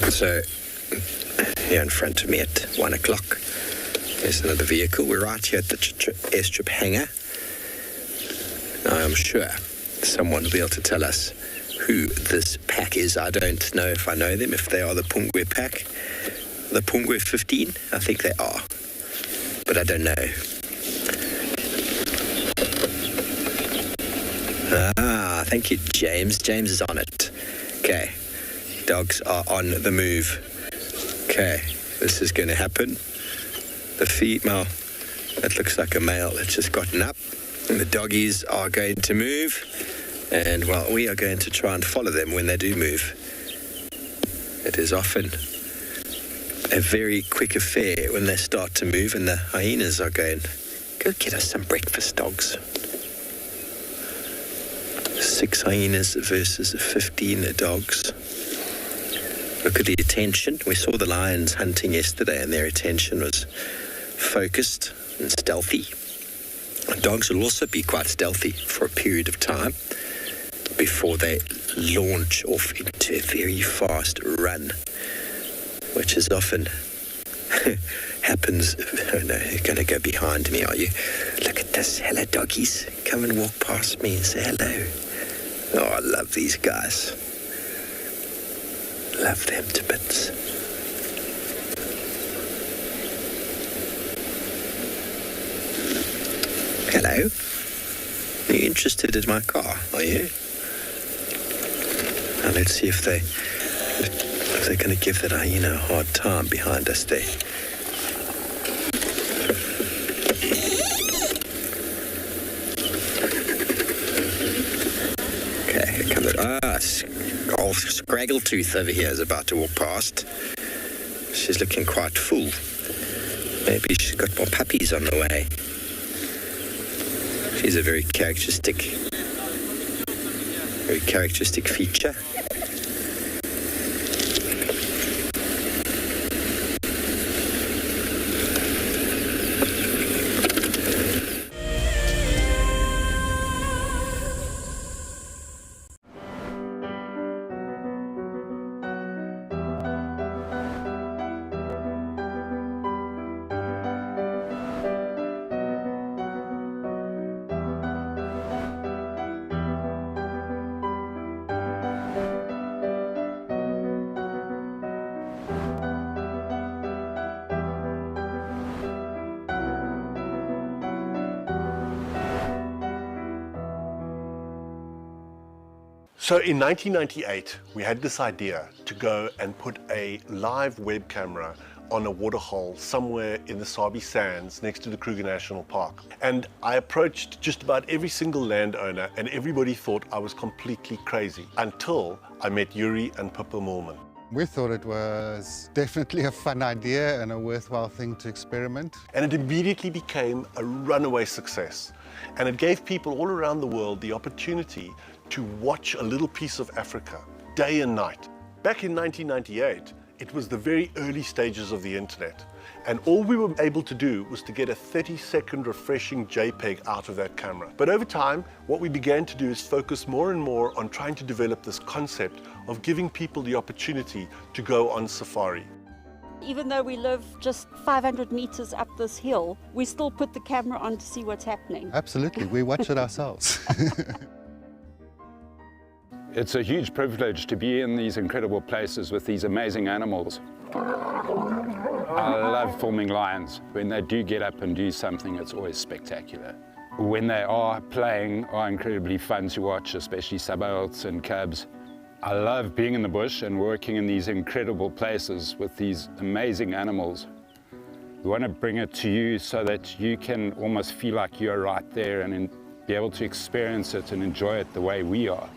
S3: So here in front of me at 1 o'clock, there's another vehicle. We're right here at the airstrip hangar. I'm sure someone will be able to tell us who this pack is. I don't know if I know them, if they are the Pungwe pack. The Pungwe 15, I think they are. But I don't know. Thank you, James. James is on it. Okay. Dogs are on the move. Okay, this is going to happen. The female, that looks like a male, it's just gotten up. And the doggies are going to move. And, well, we are going to try and follow them when they do move. It is often a very quick affair when they start to move, and the hyenas are going, go get us some breakfast, dogs. 6 hyenas versus 15 dogs. Look at the attention. We saw the lions hunting yesterday, and their attention was focused and stealthy. Dogs will also be quite stealthy for a period of time before they launch off into a very fast run, which is often happens. Oh no, you're going to go behind me, are you? Look at this. Hello, doggies. Come and walk past me and say hello. Oh, I love these guys. Love them to bits. Hello. Are you interested in my car, are you? Now let's see if they're going to give that hyena a hard time behind us there. Okay, here comes it. Old Scraggletooth over here is about to walk past. She's looking quite full. Maybe she's got more puppies on the way. She's a very characteristic feature.
S5: So in 1998, we had this idea to go and put a live web camera on a waterhole somewhere in the Sabi Sands next to the Kruger National Park. And I approached just about every single landowner, and everybody thought I was completely crazy until I met Yuri and Pippa Moorman.
S6: We thought it was definitely a fun idea and a worthwhile thing to experiment.
S5: And it immediately became a runaway success. And it gave people all around the world the opportunity to watch a little piece of Africa day and night. Back in 1998, it was the very early stages of the internet. And all we were able to do was to get a 30-second refreshing JPEG out of that camera. But over time, what we began to do is focus more and more on trying to develop this concept of giving people the opportunity to go on safari.
S7: Even though we live just 500 meters up this hill, we still put the camera on to see what's happening.
S6: Absolutely, we watch it ourselves.
S18: It's a huge privilege to be in these incredible places with these amazing animals. I love filming lions. When they do get up and do something, it's always spectacular. When they are playing, are incredibly fun to watch, especially sub-adults and cubs. I love being in the bush and working in these incredible places with these amazing animals. We want to bring it to you so that you can almost feel like you're right there and be able to experience it and enjoy it the way we are.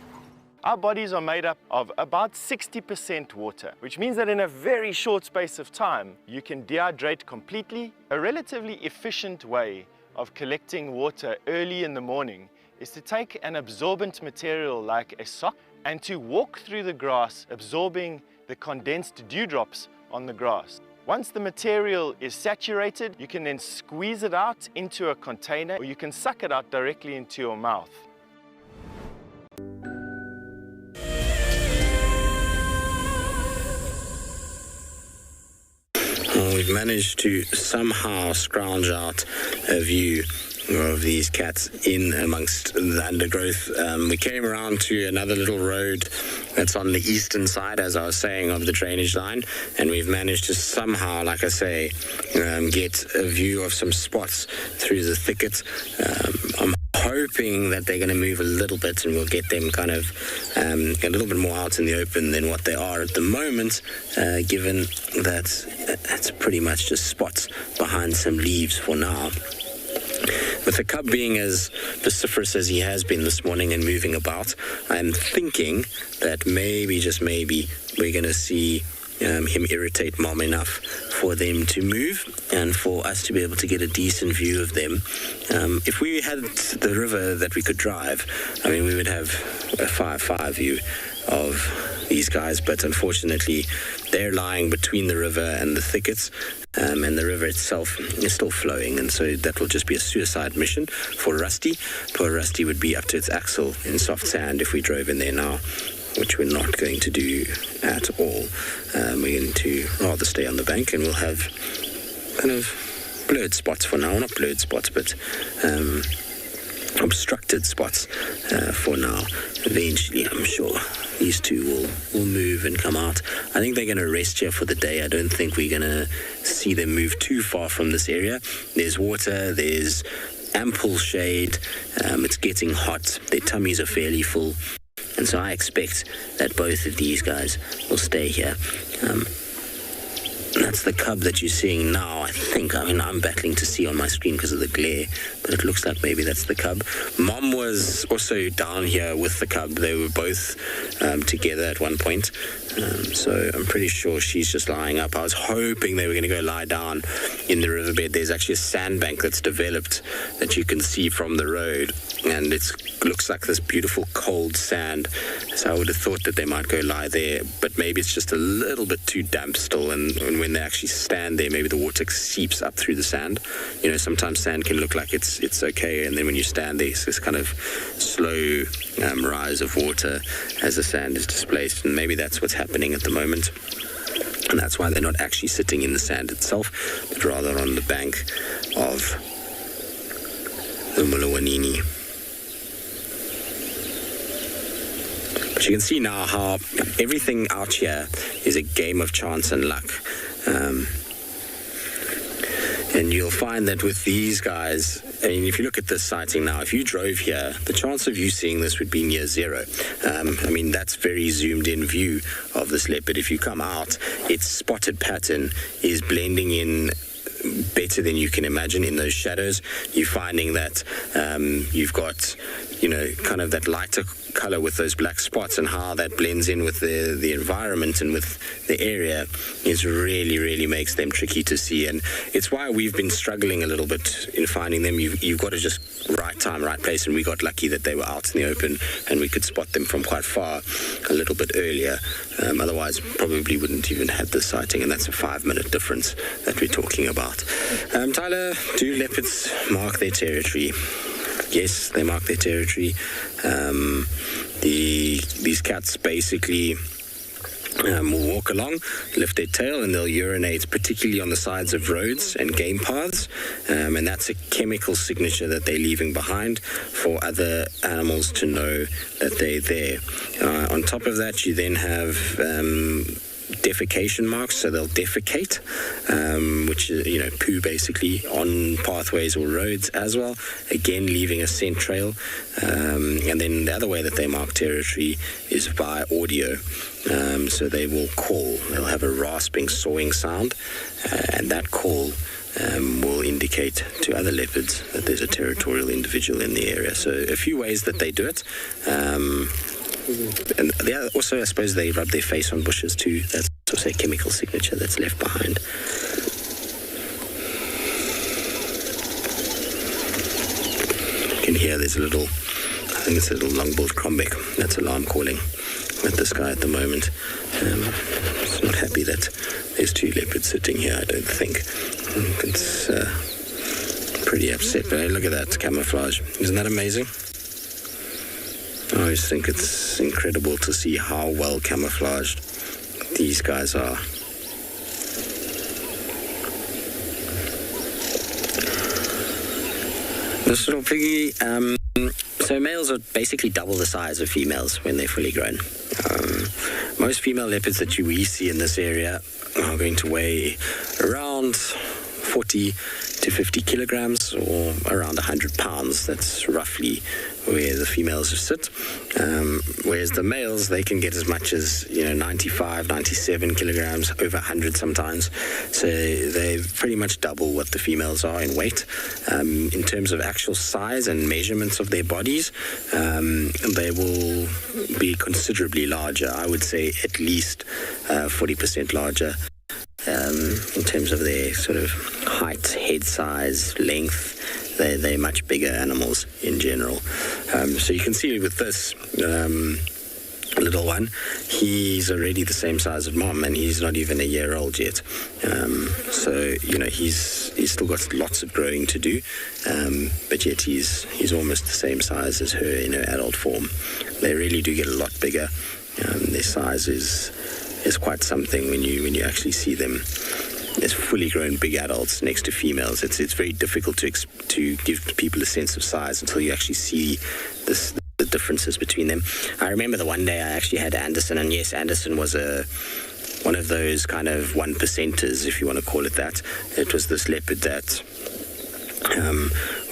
S19: Our bodies are made up of about 60% water, which means that in a very short space of time, you can dehydrate completely. A relatively efficient way of collecting water early in the morning is to take an absorbent material like a sock and to walk through the grass, absorbing the condensed dewdrops on the grass. Once the material is saturated, you can then squeeze it out into a container, or you can suck it out directly into your mouth.
S12: We've managed to somehow scrounge out a view of these cats in amongst the undergrowth. We came around to another little road that's on the eastern side, as I was saying, of the drainage line, and we've managed to somehow, like I say, get a view of some spots through the thicket. I'm hoping that they're going to move a little bit and we'll get them kind of a little bit more out in the open than what they are at the moment, given that it's pretty much just spots behind some leaves for now. With the cub being as vociferous as he has been this morning and moving about, I'm thinking that maybe, just maybe, we're going to see him irritate Mom enough for them to move and for us to be able to get a decent view of them. If we had the river that we could drive, I mean, we would have a 5-5 view of these guys, but unfortunately they're lying between the river and the thickets, and the river itself is still flowing, and so that will just be a suicide mission for Rusty. Poor Rusty would be up to its axle in soft sand if we drove in there now, which we're not going to do at all. We're going to rather stay on the bank, and we'll have kind of blurred spots for now. Not blurred spots, but obstructed spots for now. Eventually, I'm sure these two will move and come out. I think they're going to rest here for the day. I don't think we're going to see them move too far from this area. There's water, there's ample shade, it's getting hot, their tummies are fairly full, and so I expect that both of these guys will stay here. That's the cub that you're seeing now, I think. I mean, I'm battling to see on my screen because of the glare, but it looks like maybe that's the cub. Mom was also down here with the cub. They were both together at one point, so I'm pretty sure she's just lying up. I was hoping they were going to go lie down in the riverbed. There's actually a sandbank that's developed that you can see from the road, and it looks like this beautiful cold sand, so I would have thought that they might go lie there, but maybe it's just a little bit too damp still, and when they actually stand there, maybe the water seeps up through the sand. You know, sometimes sand can look like it's okay, and then when you stand there, it's this kind of slow rise of water as the sand is displaced, and maybe that's what's happening at the moment. And that's why they're not actually sitting in the sand itself, but rather on the bank of the Mulawanini. But you can see now how everything out here is a game of chance and luck. And you'll find that with these guys, I mean, if you look at this sighting now, if you drove here, the chance of you seeing this would be near zero. I mean, that's very zoomed in view of this leopard. If you come out, its spotted pattern is blending in better than you can imagine in those shadows. You're finding that you've got, you know, kind of that lighter color with those black spots, and how that blends in with the environment and with the area is really makes them tricky to see. And it's why we've been struggling a little bit in finding them. You've got to just right time, right place, and we got lucky that they were out in the open and we could spot them from quite far a little bit earlier. Otherwise probably wouldn't even had the sighting, and that's a 5-minute difference that we're talking about. Tyler, do leopards mark their territory? Yes, they mark their territory. These cats basically will walk along, lift their tail, and they'll urinate, particularly on the sides of roads and game paths, and that's a chemical signature that they're leaving behind for other animals to know that they're there. On top of that, you then have defecation marks, so they'll defecate, which is, you know, poo basically on pathways or roads as well, again leaving a scent trail. And then the other way that they mark territory is by audio. So they will call, they'll have a rasping, sawing sound, and that call will indicate to other leopards that there's a territorial individual in the area. So a few ways that they do it. And also, I suppose, they rub their face on bushes too. That's also a chemical signature that's left behind. You can hear there's a little, I think it's a little long-billed crombeck that's alarm calling at this guy at the moment. It's not happy that there's two leopards sitting here, I don't think. It's pretty upset, but hey, look at that camouflage. Isn't that amazing? I always think it's incredible to see how well camouflaged these guys are. This little piggy, so males are basically double the size of females when they're fully grown. Most female leopards that we see in this area are going to weigh around 40 to 50 kilograms or around 100 pounds. That's roughly where the females sit. Whereas the males, they can get as much as 95, 97 kilograms, over 100 sometimes. So they pretty much double what the females are in weight. In terms of actual size and measurements of their bodies, they will be considerably larger. I would say at least 40% larger. In terms of their sort of height, head size, length, they're much bigger animals in general. So you can see with this little one, he's already the same size as mom, and he's not even a year old yet. So he's still got lots of growing to do, but yet he's almost the same size as her in her adult form. They really do get a lot bigger. Their size is quite something when you actually see them as fully grown big adults next to females. It's very difficult to give people a sense of size until you actually see the differences between them. I remember the one day I actually had Anderson, and yes, Anderson was one of those kind of 1%ers, if you want to call it that. It was this leopard that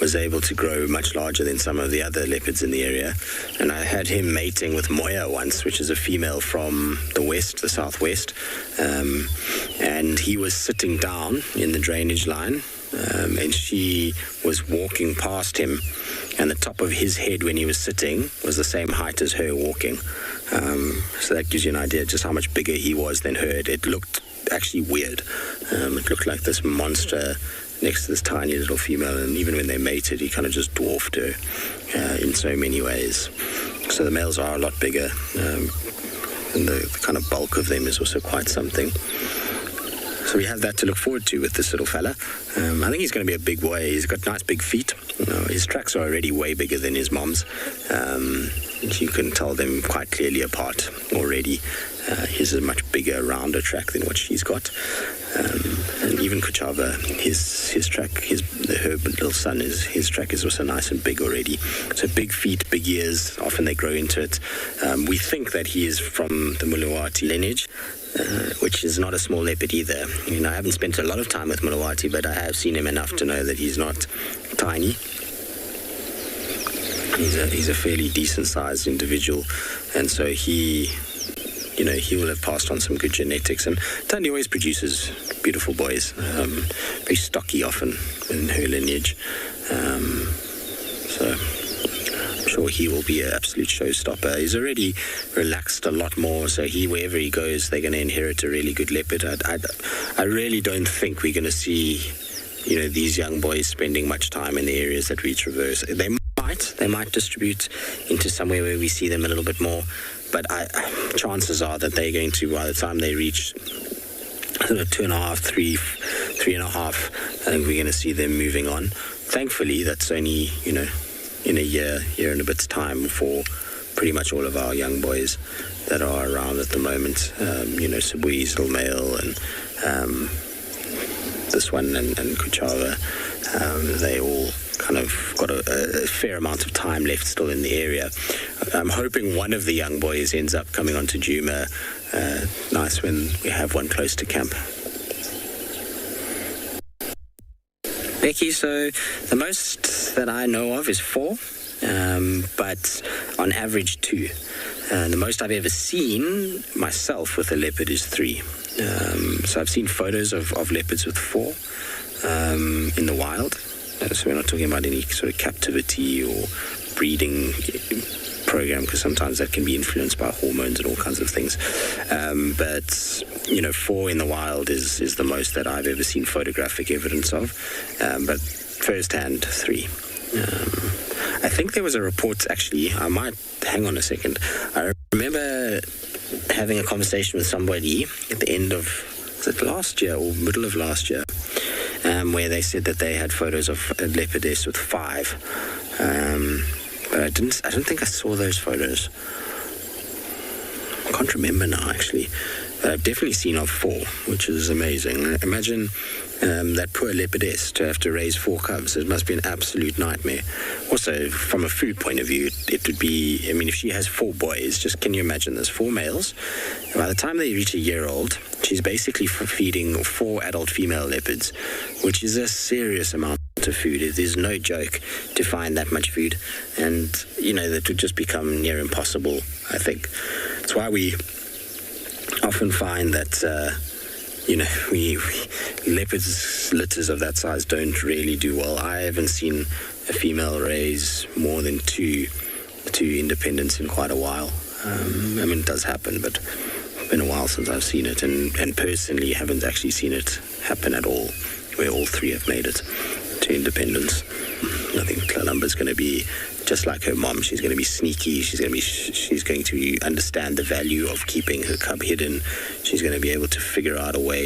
S12: was able to grow much larger than some of the other leopards in the area. And I had him mating with Moya once, which is a female from the southwest. And he was sitting down in the drainage line, and she was walking past him, and the top of his head when he was sitting was the same height as her walking. So that gives you an idea just how much bigger he was than her. It looked actually weird. It looked like this monster next to this tiny little female, and even when they mated, he kind of just dwarfed her in so many ways. So the males are a lot bigger, and the kind of bulk of them is also quite something. So we have that to look forward to with this little fella. I think he's going to be a big boy. He's got nice big feet. His tracks are already way bigger than his mom's. You can tell them quite clearly apart already. His is a much bigger, rounder track than what she's got. And even Kuchava, her little son, his track is also nice and big already. So big feet, big ears, often they grow into it. We think that he is from the Mulawati lineage, which is not a small leopard either. I haven't spent a lot of time with Mulawati, but I have seen him enough to know that he's not tiny. He's a fairly decent sized individual, and so he will have passed on some good genetics. And Tandi always produces beautiful boys, very stocky often in her lineage. So I'm sure he will be an absolute showstopper. He's already relaxed a lot more, so wherever he goes, they're going to inherit a really good leopard. I really don't think we're going to see, these young boys spending much time in the areas that we traverse. They might distribute into somewhere where we see them a little bit more, but chances are that they're going to, by the time they reach 2.5, 3.5, I think we're going to see them moving on. Thankfully, that's only, in a year and a bit's time for pretty much all of our young boys that are around at the moment. Sibui's little male, and this one and Kuchava, they all kind of got a fair amount of time left still in the area. I'm hoping one of the young boys ends up coming onto Djuma. Nice when we have one close to camp. Becky, so the most that I know of is 4, but on average 2. The most I've ever seen myself with a leopard is 3. So I've seen photos of leopards with 4 in the wild. So we're not talking about any sort of captivity or breeding program, because sometimes that can be influenced by hormones and all kinds of things. But 4 in the wild is the most that I've ever seen photographic evidence of. But firsthand, 3. I think there was a report, actually, I might, hang on a second. I remember having a conversation with somebody at the end of, was it last year or middle of last year, where they said that they had photos of a leopardess with 5. But I don't think I saw those photos. can't remember now actually, but I've definitely seen of 4, which is amazing. Imagine that poor leopardess to have to raise 4 cubs. It must be an absolute nightmare. Also, from a food point of view, it would be, I mean, if she has 4 boys, just can you imagine this, 4 males? And by the time they reach a year old, she's basically feeding 4 adult female leopards, which is a serious amount of food. It is no joke to find that much food, and that would just become near impossible, I think. That's why we often find that leopards litters of that size don't really do well. I haven't seen a female raise more than two independents in quite a while. I mean, it does happen, but it's been a while since I've seen it, and personally haven't actually seen it happen at all, where all 3 have made it to independence. I think Kalumba's going to be just like her mom. She's going to be sneaky. She's going to understand the value of keeping her cub hidden. She's going to be able to figure out a way